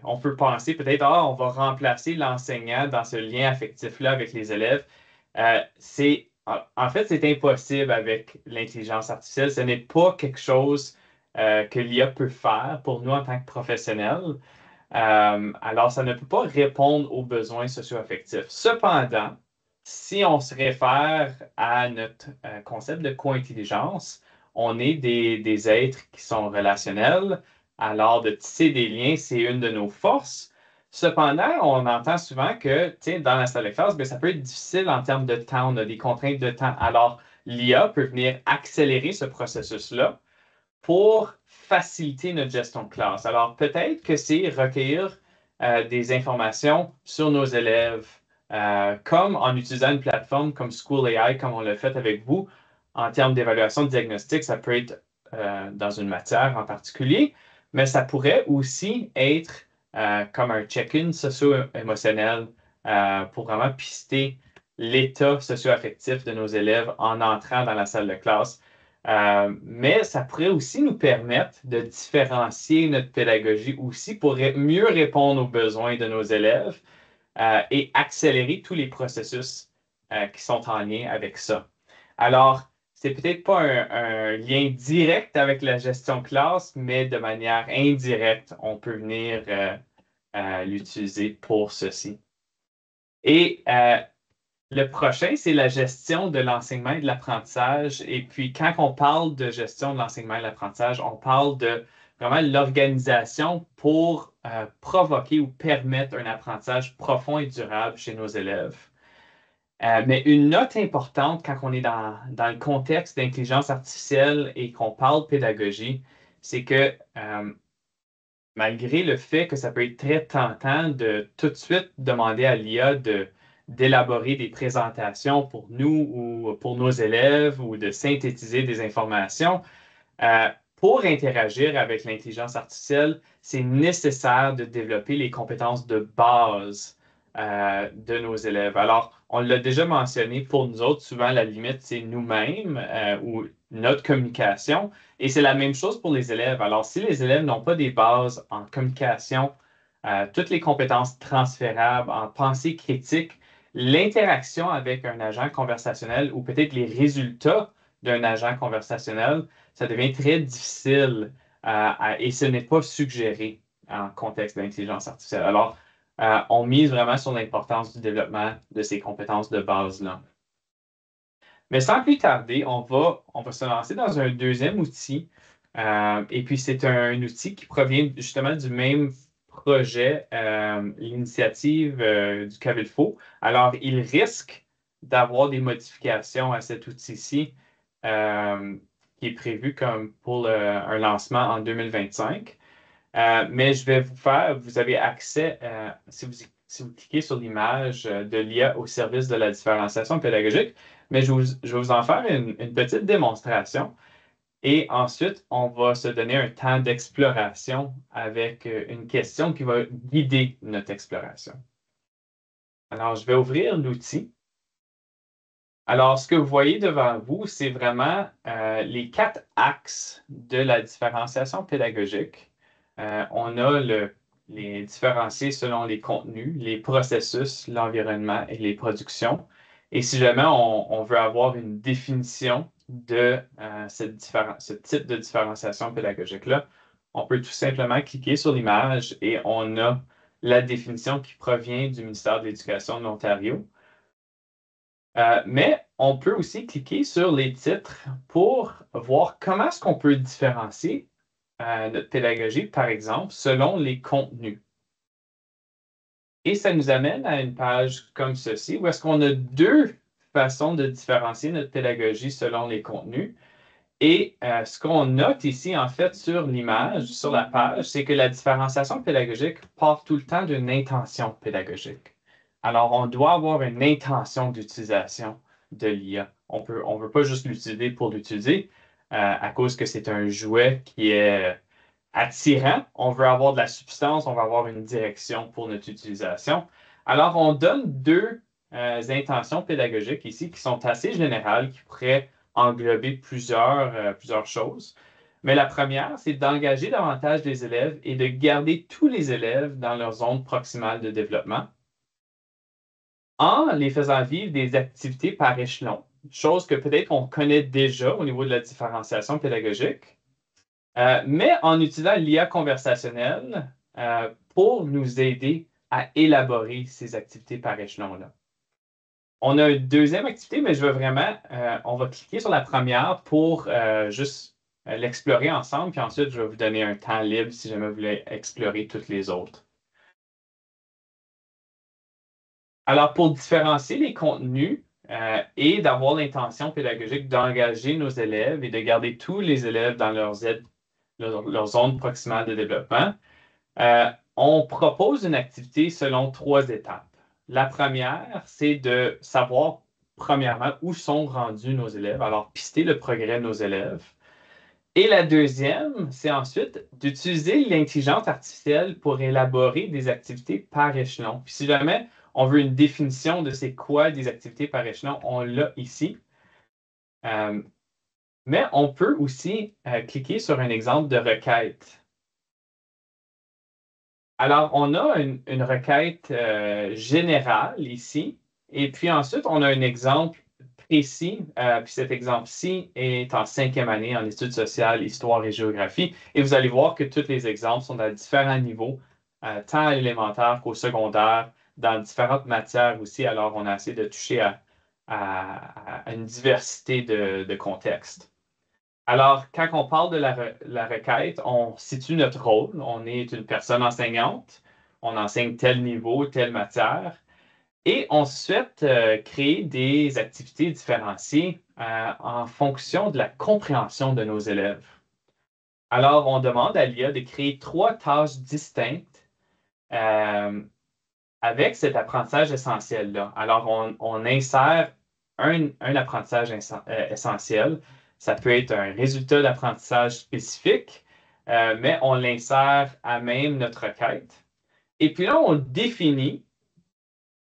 on peut penser peut-être, on va remplacer l'enseignant dans ce lien affectif-là avec les élèves. En fait, c'est impossible avec l'intelligence artificielle. Ce n'est pas quelque chose que l'IA peut faire pour nous en tant que professionnels. Alors, ça ne peut pas répondre aux besoins socio-affectifs. Cependant, si on se réfère à notre concept de co-intelligence, on est des êtres qui sont relationnels. Alors, de tisser des liens, c'est une de nos forces. Cependant, on entend souvent que, dans la salle de classe, ça peut être difficile en termes de temps. On a des contraintes de temps. Alors, l'IA peut venir accélérer ce processus-là pour faciliter notre gestion de classe. Alors, peut-être que c'est recueillir des informations sur nos élèves, comme en utilisant une plateforme comme School AI, comme on l'a fait avec vous, en termes d'évaluation de diagnostic. Ça peut être dans une matière en particulier, mais ça pourrait aussi être comme un check-in socio-émotionnel pour vraiment pister l'état socio-affectif de nos élèves en entrant dans la salle de classe. Mais ça pourrait aussi nous permettre de différencier notre pédagogie aussi pour mieux répondre aux besoins de nos élèves et accélérer tous les processus qui sont en lien avec ça. Alors, c'est peut-être pas un lien direct avec la gestion de classe, mais de manière indirecte, on peut venir l'utiliser pour ceci. Et le prochain, c'est la gestion de l'enseignement et de l'apprentissage. Et puis, quand on parle de gestion de l'enseignement et de l'apprentissage, on parle de vraiment l'organisation pour provoquer ou permettre un apprentissage profond et durable chez nos élèves. Mais une note importante quand on est dans le contexte d'intelligence artificielle et qu'on parle pédagogie, c'est que malgré le fait que ça peut être très tentant de tout de suite demander à l'IA d'élaborer des présentations pour nous ou pour nos élèves ou de synthétiser des informations, pour interagir avec l'intelligence artificielle, c'est nécessaire de développer les compétences de base de nos élèves. Alors, on l'a déjà mentionné, pour nous autres, souvent la limite, c'est nous-mêmes ou notre communication. Et c'est la même chose pour les élèves. Alors, si les élèves n'ont pas des bases en communication, toutes les compétences transférables, en pensée critique, l'interaction avec un agent conversationnel ou peut-être les résultats d'un agent conversationnel, ça devient très difficile et ce n'est pas suggéré en contexte d'intelligence artificielle. Alors, on mise vraiment sur l'importance du développement de ces compétences de base-là. Mais sans plus tarder, on va se lancer dans un deuxième outil. Et puis, c'est un outil qui provient justement du même projet, l'initiative du Cavilfo. Alors, il risque d'avoir des modifications à cet outil-ci qui est prévu comme pour un lancement en 2025. Mais je vais vous avez accès, si vous cliquez sur l'image de l'IA au service de la différenciation pédagogique, mais je vais vous en faire une petite démonstration. Et ensuite, on va se donner un temps d'exploration avec une question qui va guider notre exploration. Alors, je vais ouvrir l'outil. Alors, ce que vous voyez devant vous, c'est vraiment les 4 axes de la différenciation pédagogique. On a les différencier selon les contenus, les processus, l'environnement et les productions. Et si jamais on veut avoir une définition de ce type de différenciation pédagogique-là, on peut tout simplement cliquer sur l'image et on a la définition qui provient du ministère de l'Éducation de l'Ontario. Mais on peut aussi cliquer sur les titres pour voir comment est-ce qu'on peut différencier notre pédagogie, par exemple, selon les contenus. Et ça nous amène à une page comme ceci, où est-ce qu'on a 2 façons de différencier notre pédagogie selon les contenus. Et ce qu'on note ici, en fait, sur l'image, sur la page, c'est que la différenciation pédagogique part tout le temps d'une intention pédagogique. Alors, on doit avoir une intention d'utilisation de l'IA. On ne veut pas juste l'utiliser pour l'utiliser à cause que c'est un jouet qui est attirant. On veut avoir de la substance, on veut avoir une direction pour notre utilisation. Alors, on donne 2 intentions pédagogiques ici qui sont assez générales, qui pourraient englober plusieurs choses. Mais la première, c'est d'engager davantage les élèves et de garder tous les élèves dans leur zone proximale de développement en les faisant vivre des activités par échelon, chose que peut-être on connaît déjà au niveau de la différenciation pédagogique, mais en utilisant l'IA conversationnelle pour nous aider à élaborer ces activités par échelon-là. On a une deuxième activité, mais on va cliquer sur la première pour juste l'explorer ensemble, puis ensuite, je vais vous donner un temps libre si jamais vous voulez explorer toutes les autres. Alors, pour différencier les contenus et d'avoir l'intention pédagogique d'engager nos élèves et de garder tous les élèves dans leur zone proximale de développement, on propose une activité selon 3 étapes. La première, c'est de savoir, premièrement, où sont rendus nos élèves, alors pister le progrès de nos élèves. Et la deuxième, c'est ensuite d'utiliser l'intelligence artificielle pour élaborer des activités par échelon. Puis si jamais on veut une définition de c'est quoi des activités par échelon, on l'a ici. Mais on peut aussi cliquer sur un exemple de requête. Alors, on a une requête générale ici, et puis ensuite, on a un exemple précis, puis cet exemple-ci est en 5e année en études sociales, histoire et géographie, et vous allez voir que tous les exemples sont à différents niveaux, tant à l'élémentaire qu'au secondaire, dans différentes matières aussi, alors on a essayé de toucher à une diversité de contextes. Alors, quand on parle de la requête, on situe notre rôle. On est une personne enseignante, on enseigne tel niveau, telle matière, et on souhaite créer des activités différenciées en fonction de la compréhension de nos élèves. Alors, on demande à l'IA de créer 3 tâches distinctes avec cet apprentissage essentiel-là. Alors, on insère un apprentissage essentiel. Ça peut être un résultat d'apprentissage spécifique, mais on l'insère à même notre requête. Et puis là, on définit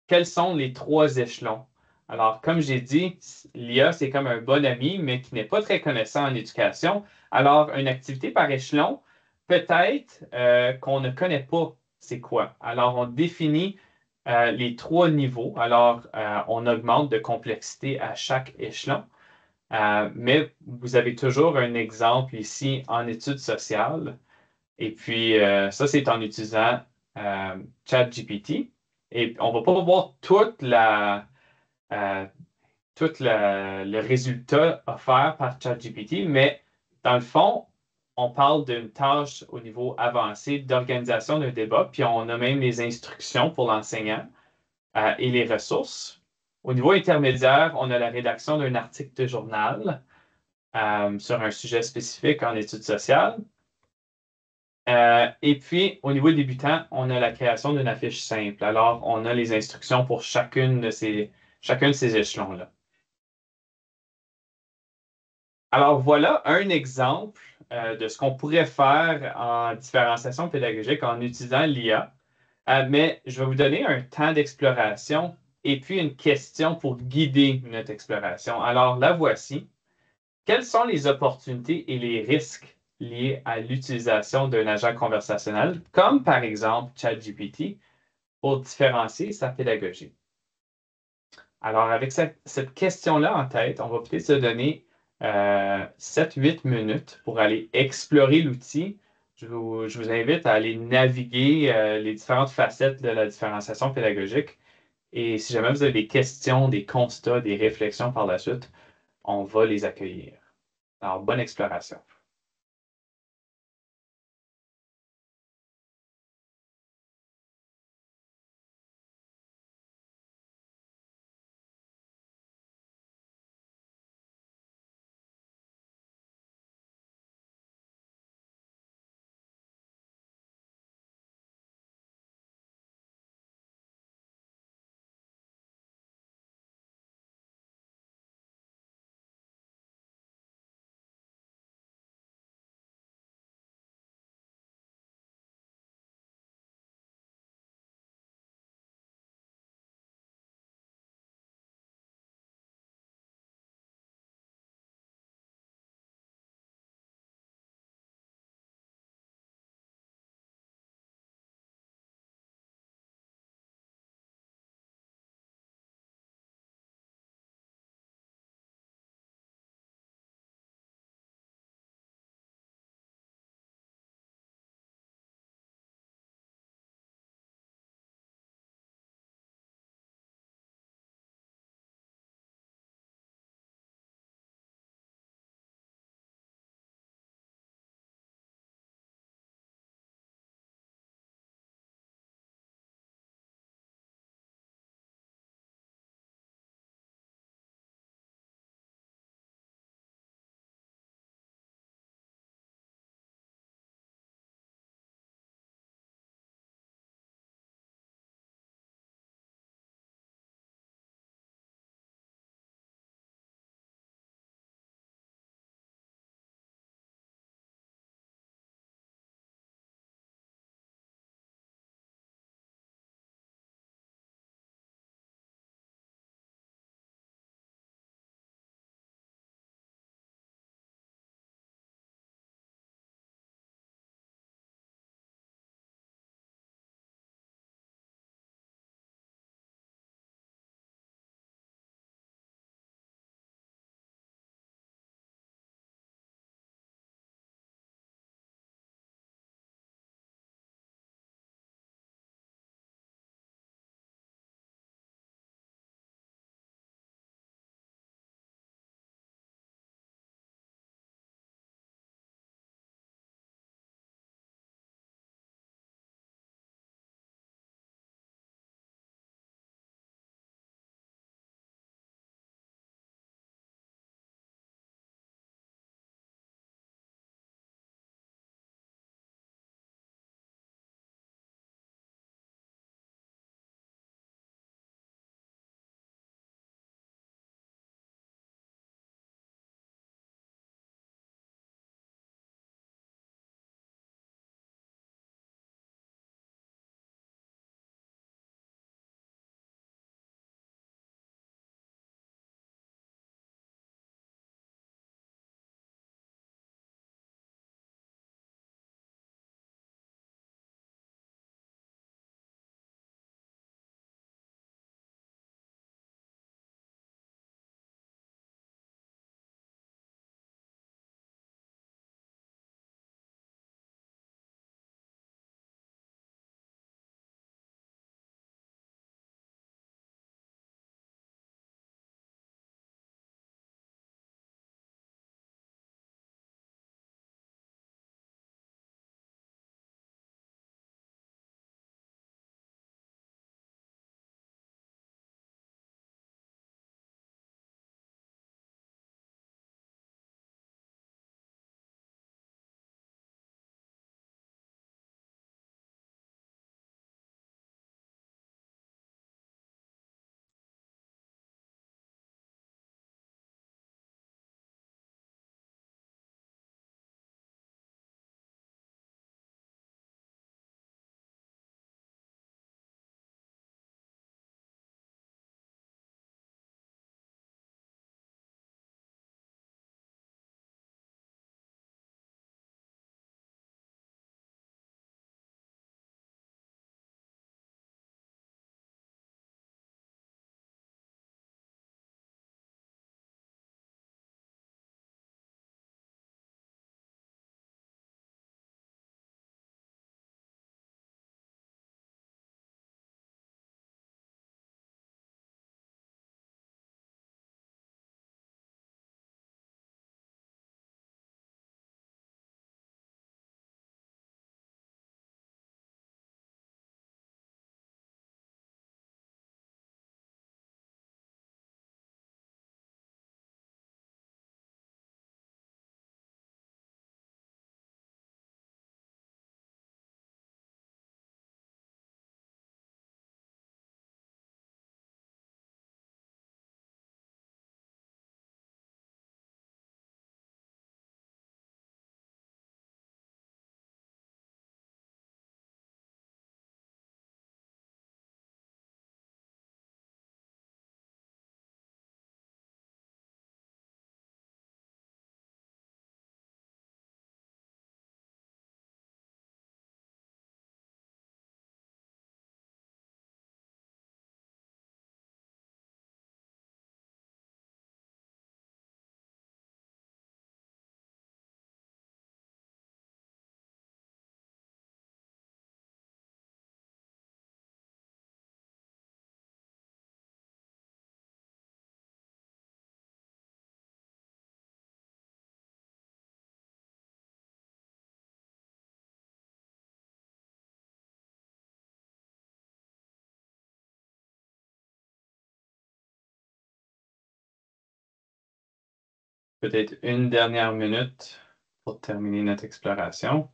quels sont les 3 échelons. Alors, comme j'ai dit, l'IA, c'est comme un bon ami, mais qui n'est pas très connaissant en éducation. Alors, une activité par échelon, peut-être qu'on ne connaît pas c'est quoi. Alors, on définit les 3 niveaux. Alors, on augmente de complexité à chaque échelon. Mais vous avez toujours un exemple ici en études sociales. Et puis, ça, c'est en utilisant ChatGPT. Et on ne va pas voir euh, le résultat offert par ChatGPT, mais dans le fond, on parle d'une tâche au niveau avancé d'organisation d'un débat, puis on a même les instructions pour l'enseignant et les ressources. Au niveau intermédiaire, on a la rédaction d'un article de journal sur un sujet spécifique en études sociales. Et puis, au niveau débutant, on a la création d'une affiche simple. Alors, on a les instructions pour chacun de ces échelons-là. Alors, voilà un exemple de ce qu'on pourrait faire en différenciation pédagogique en utilisant l'IA. Mais je vais vous donner un temps d'exploration et puis une question pour guider notre exploration. Alors, la voici. Quelles sont les opportunités et les risques liés à l'utilisation d'un agent conversationnel, comme par exemple ChatGPT, pour différencier sa pédagogie? Alors, avec cette question-là en tête, on va peut-être se donner 7-8 minutes pour aller explorer l'outil. Je vous invite à aller naviguer les différentes facettes de la différenciation pédagogique. Et si jamais vous avez des questions, des constats, des réflexions par la suite, on va les accueillir. Alors, bonne exploration. peut-être une dernière minute pour terminer notre exploration.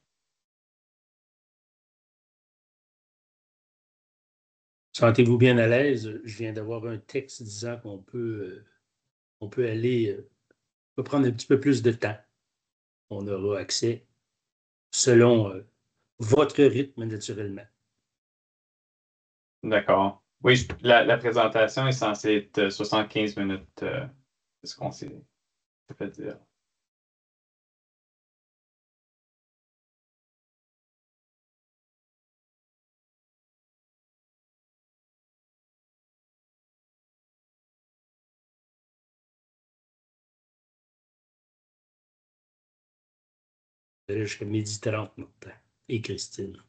Sentez-vous bien à l'aise. Je viens d'avoir un texte disant qu'on peut aller, on peut prendre un petit peu plus de temps. On aura accès selon votre rythme, naturellement. D'accord. Oui, la présentation est censée être 75 minutes, c'est ce qu'on s'est fait dire. Jusqu'à 12h30 notre temps. Et Christine.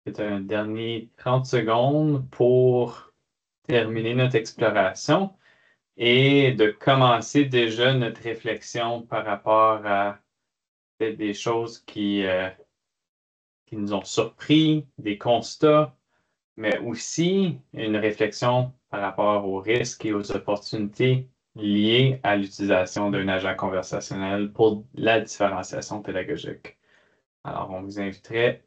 C'est un dernier 30 secondes pour terminer notre exploration et de commencer déjà notre réflexion par rapport à peut-être des choses qui nous ont surpris, des constats, mais aussi une réflexion par rapport aux risques et aux opportunités liées à l'utilisation d'un agent conversationnel pour la différenciation pédagogique. Alors, on vous inviterait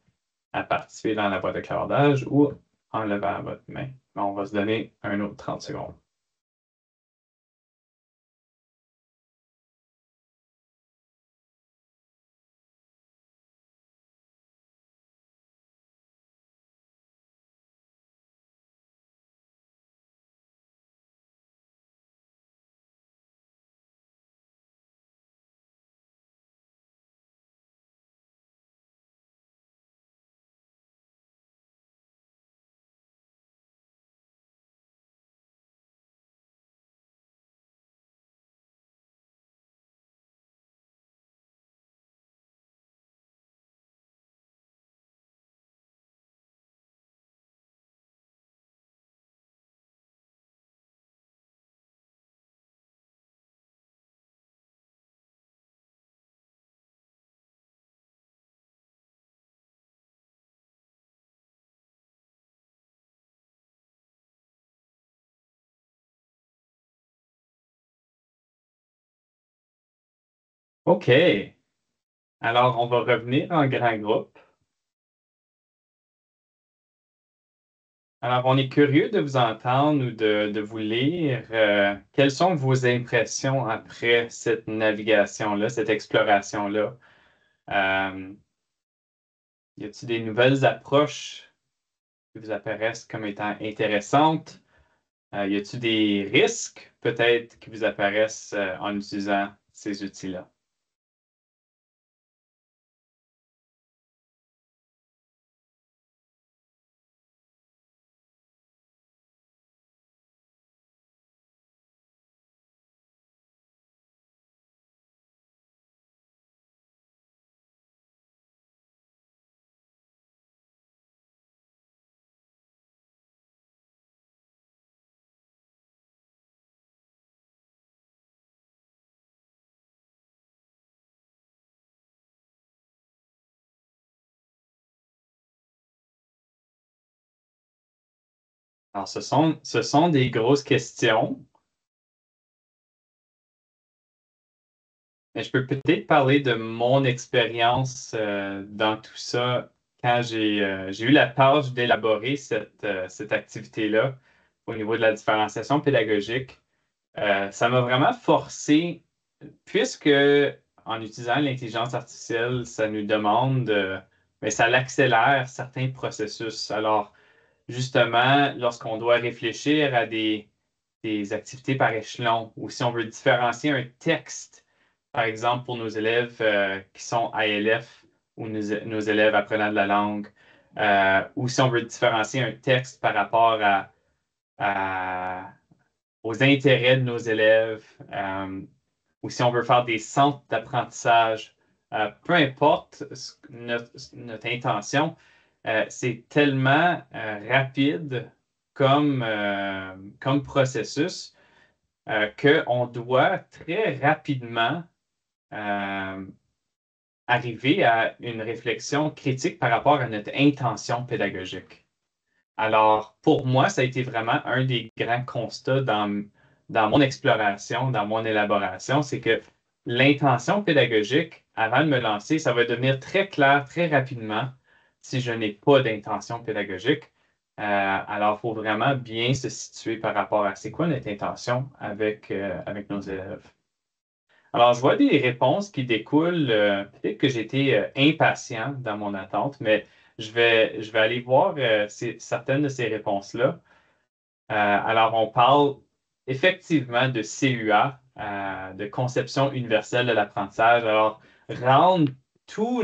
à participer dans la boîte de clavardage ou en levant votre main. On va se donner un autre 30 secondes. OK. Alors, on va revenir en grand groupe. Alors, on est curieux de vous entendre ou de vous lire. Quelles sont vos impressions après cette navigation-là, cette exploration-là? Y a-t-il des nouvelles approches qui vous apparaissent comme étant intéressantes? Y a-t-il des risques peut-être qui vous apparaissent en utilisant ces outils-là? Alors, ce sont des grosses questions. Mais je peux peut-être parler de mon expérience dans tout ça quand j'ai eu la tâche d'élaborer cette activité-là au niveau de la différenciation pédagogique. Ça m'a vraiment forcé, puisque en utilisant l'intelligence artificielle, ça nous demande, mais ça l'accélère certains processus. Alors, justement, lorsqu'on doit réfléchir à des activités par échelon, ou si on veut différencier un texte, par exemple pour nos élèves qui sont ALF ou nos élèves apprenant de la langue, ou si on veut différencier un texte par rapport aux intérêts de nos élèves, ou si on veut faire des centres d'apprentissage, peu importe notre intention, c'est tellement rapide comme processus qu'on doit très rapidement arriver à une réflexion critique par rapport à notre intention pédagogique. Alors, pour moi, ça a été vraiment un des grands constats dans mon exploration, dans mon élaboration, c'est que l'intention pédagogique, avant de me lancer, ça va devenir très clair très rapidement si je n'ai pas d'intention pédagogique. Alors, il faut vraiment bien se situer par rapport à c'est quoi notre intention avec nos élèves. Alors, je vois des réponses qui découlent. Peut-être que j'ai été impatient dans mon attente, mais je vais aller voir certaines de ces réponses-là. Alors, on parle effectivement de CUA, de conception universelle de l'apprentissage. Alors, rendre tous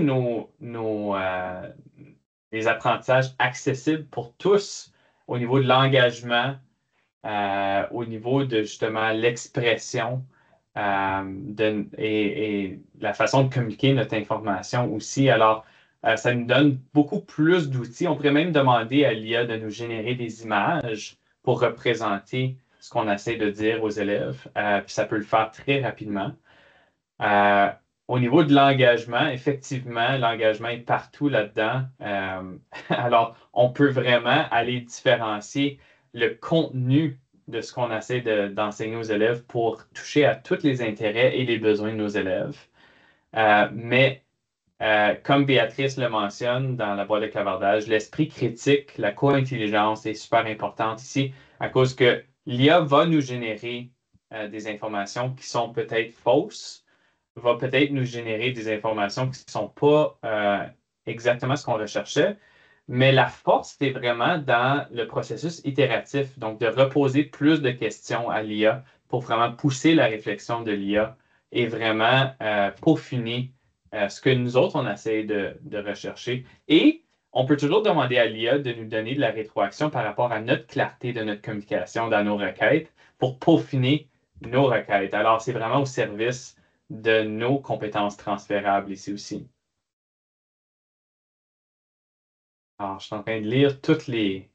les apprentissages accessibles pour tous au niveau de l'engagement, au niveau de justement l'expression et la façon de communiquer notre information aussi. Alors, ça nous donne beaucoup plus d'outils. On pourrait même demander à l'IA de nous générer des images pour représenter ce qu'on essaie de dire aux élèves. Puis ça peut le faire très rapidement. Au niveau de l'engagement, effectivement, l'engagement est partout là-dedans. Alors, on peut vraiment aller différencier le contenu de ce qu'on essaie d'enseigner aux élèves pour toucher à tous les intérêts et les besoins de nos élèves. Mais comme Béatrice le mentionne dans la boîte de clavardage, l'esprit critique, la co-intelligence est super importante ici à cause que l'IA va nous générer des informations qui sont peut-être fausses, va peut-être nous générer des informations qui ne sont pas exactement ce qu'on recherchait. Mais la force, c'est vraiment dans le processus itératif, donc de reposer plus de questions à l'IA pour vraiment pousser la réflexion de l'IA et vraiment peaufiner ce que nous autres, on essaie de rechercher. Et on peut toujours demander à l'IA de nous donner de la rétroaction par rapport à notre clarté de notre communication dans nos requêtes pour peaufiner nos requêtes. Alors, c'est vraiment au service de nos compétences transférables ici aussi. Alors, je suis en train de lire toutes les...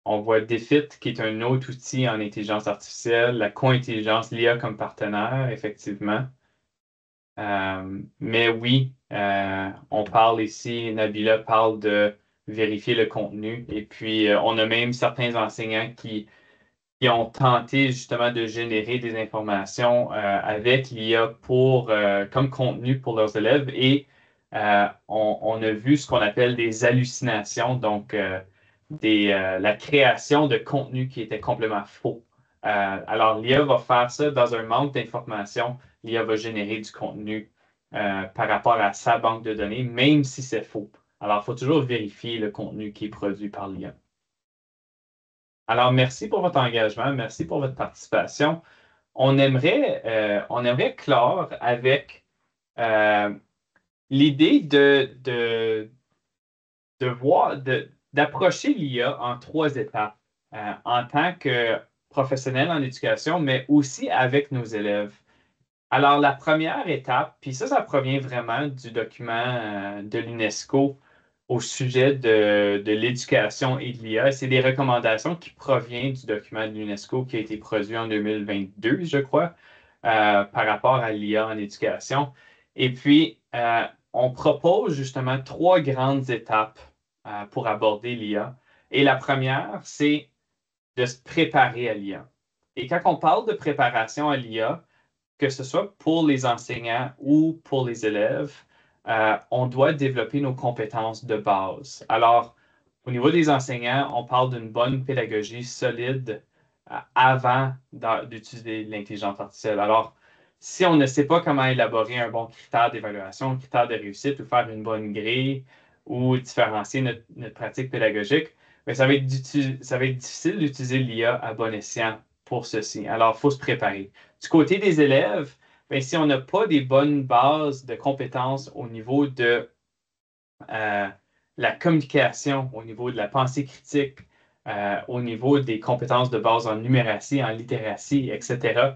On voit DeFit, qui est un autre outil en intelligence artificielle, la co-intelligence, l'IA comme partenaire, effectivement. Mais oui, on parle ici, Nabila parle de vérifier le contenu. Et puis, on a même certains enseignants qui ont tenté justement de générer des informations avec l'IA comme contenu pour leurs élèves. Et on a vu ce qu'on appelle des hallucinations, donc la création de contenu qui était complètement faux. Alors, l'IA va faire ça dans un manque d'informations. L'IA va générer du contenu par rapport à sa banque de données, même si c'est faux. Alors, il faut toujours vérifier le contenu qui est produit par l'IA. Alors, merci pour votre engagement, merci pour votre participation. On aimerait clore avec l'idée d'approcher l'IA en 3 étapes en tant que professionnel en éducation, mais aussi avec nos élèves. Alors, la première étape, puis ça provient vraiment du document de l'UNESCO au sujet de l'éducation et de l'IA. C'est des recommandations qui proviennent du document de l'UNESCO qui a été produit en 2022, je crois, par rapport à l'IA en éducation. Et puis, on propose justement 3 grandes étapes pour aborder l'IA. Et la première, c'est de se préparer à l'IA. Et quand on parle de préparation à l'IA, que ce soit pour les enseignants ou pour les élèves, on doit développer nos compétences de base. Alors, au niveau des enseignants, on parle d'une bonne pédagogie solide avant d'utiliser l'intelligence artificielle. Alors, si on ne sait pas comment élaborer un bon critère d'évaluation, un critère de réussite ou faire une bonne grille ou différencier notre pratique pédagogique, bien, ça va être difficile d'utiliser l'IA à bon escient pour ceci. Alors, il faut se préparer. Du côté des élèves, bien, si on n'a pas des bonnes bases de compétences au niveau de la communication, au niveau de la pensée critique, au niveau des compétences de base en numératie, en littératie, etc.,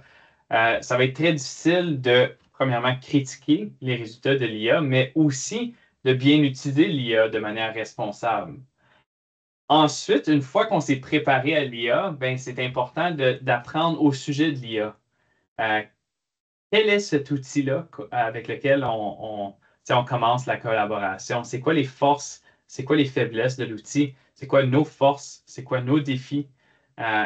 ça va être très difficile de, premièrement, critiquer les résultats de l'IA, mais aussi de bien utiliser l'IA de manière responsable. Ensuite, une fois qu'on s'est préparé à l'IA, ben, c'est important d'apprendre au sujet de l'IA. Quel est cet outil-là avec lequel on commence la collaboration? C'est quoi les forces? C'est quoi les faiblesses de l'outil? C'est quoi nos forces? C'est quoi nos défis?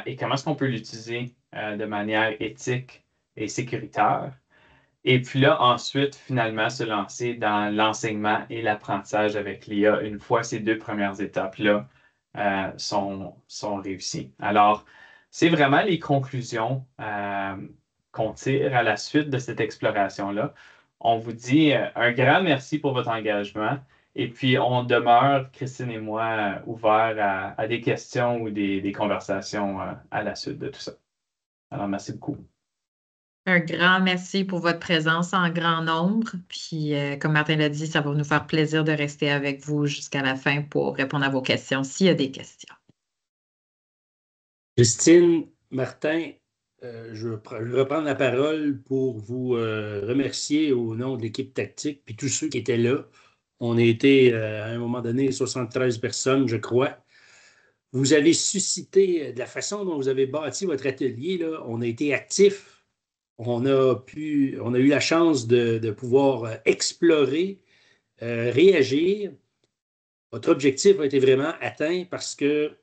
Et comment est-ce qu'on peut l'utiliser de manière éthique et sécuritaire? Et puis là, ensuite, finalement, se lancer dans l'enseignement et l'apprentissage avec l'IA une fois ces deux premières étapes-là sont réussies. Alors, c'est vraiment les conclusions qu'on tire à la suite de cette exploration-là. On vous dit un grand merci pour votre engagement et puis on demeure, Christine et moi, ouverts à des questions ou des conversations à la suite de tout ça. Alors, merci beaucoup. Un grand merci pour votre présence en grand nombre. Puis, comme Martin l'a dit, ça va nous faire plaisir de rester avec vous jusqu'à la fin pour répondre à vos questions s'il y a des questions. Justine, Martin, je vais reprendre la parole pour vous remercier au nom de l'équipe tactique puis tous ceux qui étaient là. On a été, à un moment donné, 73 personnes, je crois. Vous avez suscité, de la façon dont vous avez bâti votre atelier, là, on a été actifs. On a eu la chance de pouvoir explorer, réagir. Votre objectif a été vraiment atteint parce que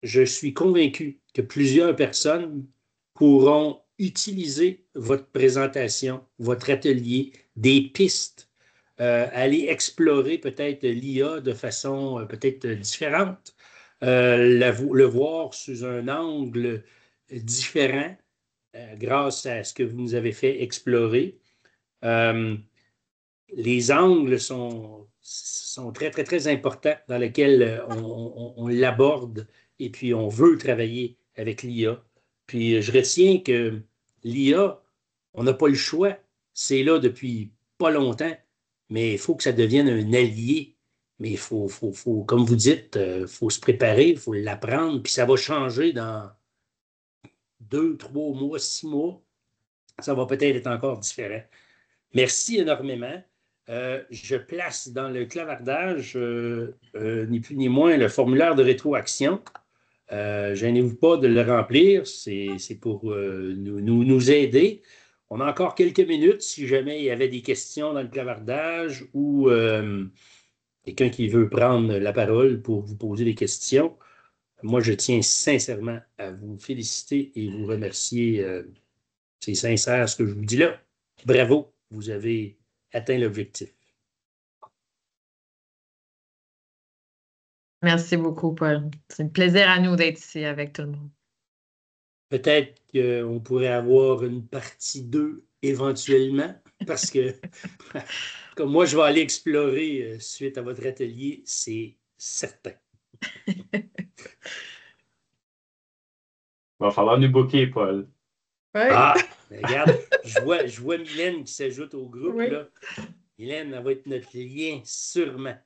je suis convaincu que plusieurs personnes pourront utiliser votre présentation, votre atelier, des pistes, aller explorer peut-être l'IA de façon peut-être différente, le voir sous un angle différent grâce à ce que vous nous avez fait explorer. Les angles sont très, très, très importants dans lesquels on l'aborde et puis on veut travailler avec l'IA. Puis je retiens que l'IA, on n'a pas le choix. C'est là depuis pas longtemps, mais il faut que ça devienne un allié. Mais il faut, comme vous dites, il faut se préparer, il faut l'apprendre, puis ça va changer dans 2, 3 mois, 6 mois. Ça va peut-être être encore différent. Merci énormément. Je place dans le clavardage, ni plus ni moins, le formulaire de rétroaction. Gênez-vous pas de le remplir, c'est pour nous aider. On a encore quelques minutes si jamais il y avait des questions dans le clavardage ou quelqu'un qui veut prendre la parole pour vous poser des questions. Moi, je tiens sincèrement à vous féliciter et vous remercier. C'est sincère ce que je vous dis là. Bravo, vous avez atteint l'objectif. Merci beaucoup, Paul. C'est un plaisir à nous d'être ici avec tout le monde. Peut-être qu'on pourrait avoir une partie 2 éventuellement, parce que comme moi, je vais aller explorer suite à votre atelier, c'est certain. Il va falloir nous booker, Paul. Ouais. Ah, regarde, je vois Mylène qui s'ajoute au groupe. Oui. Là. Mylène, elle va être notre lien, sûrement.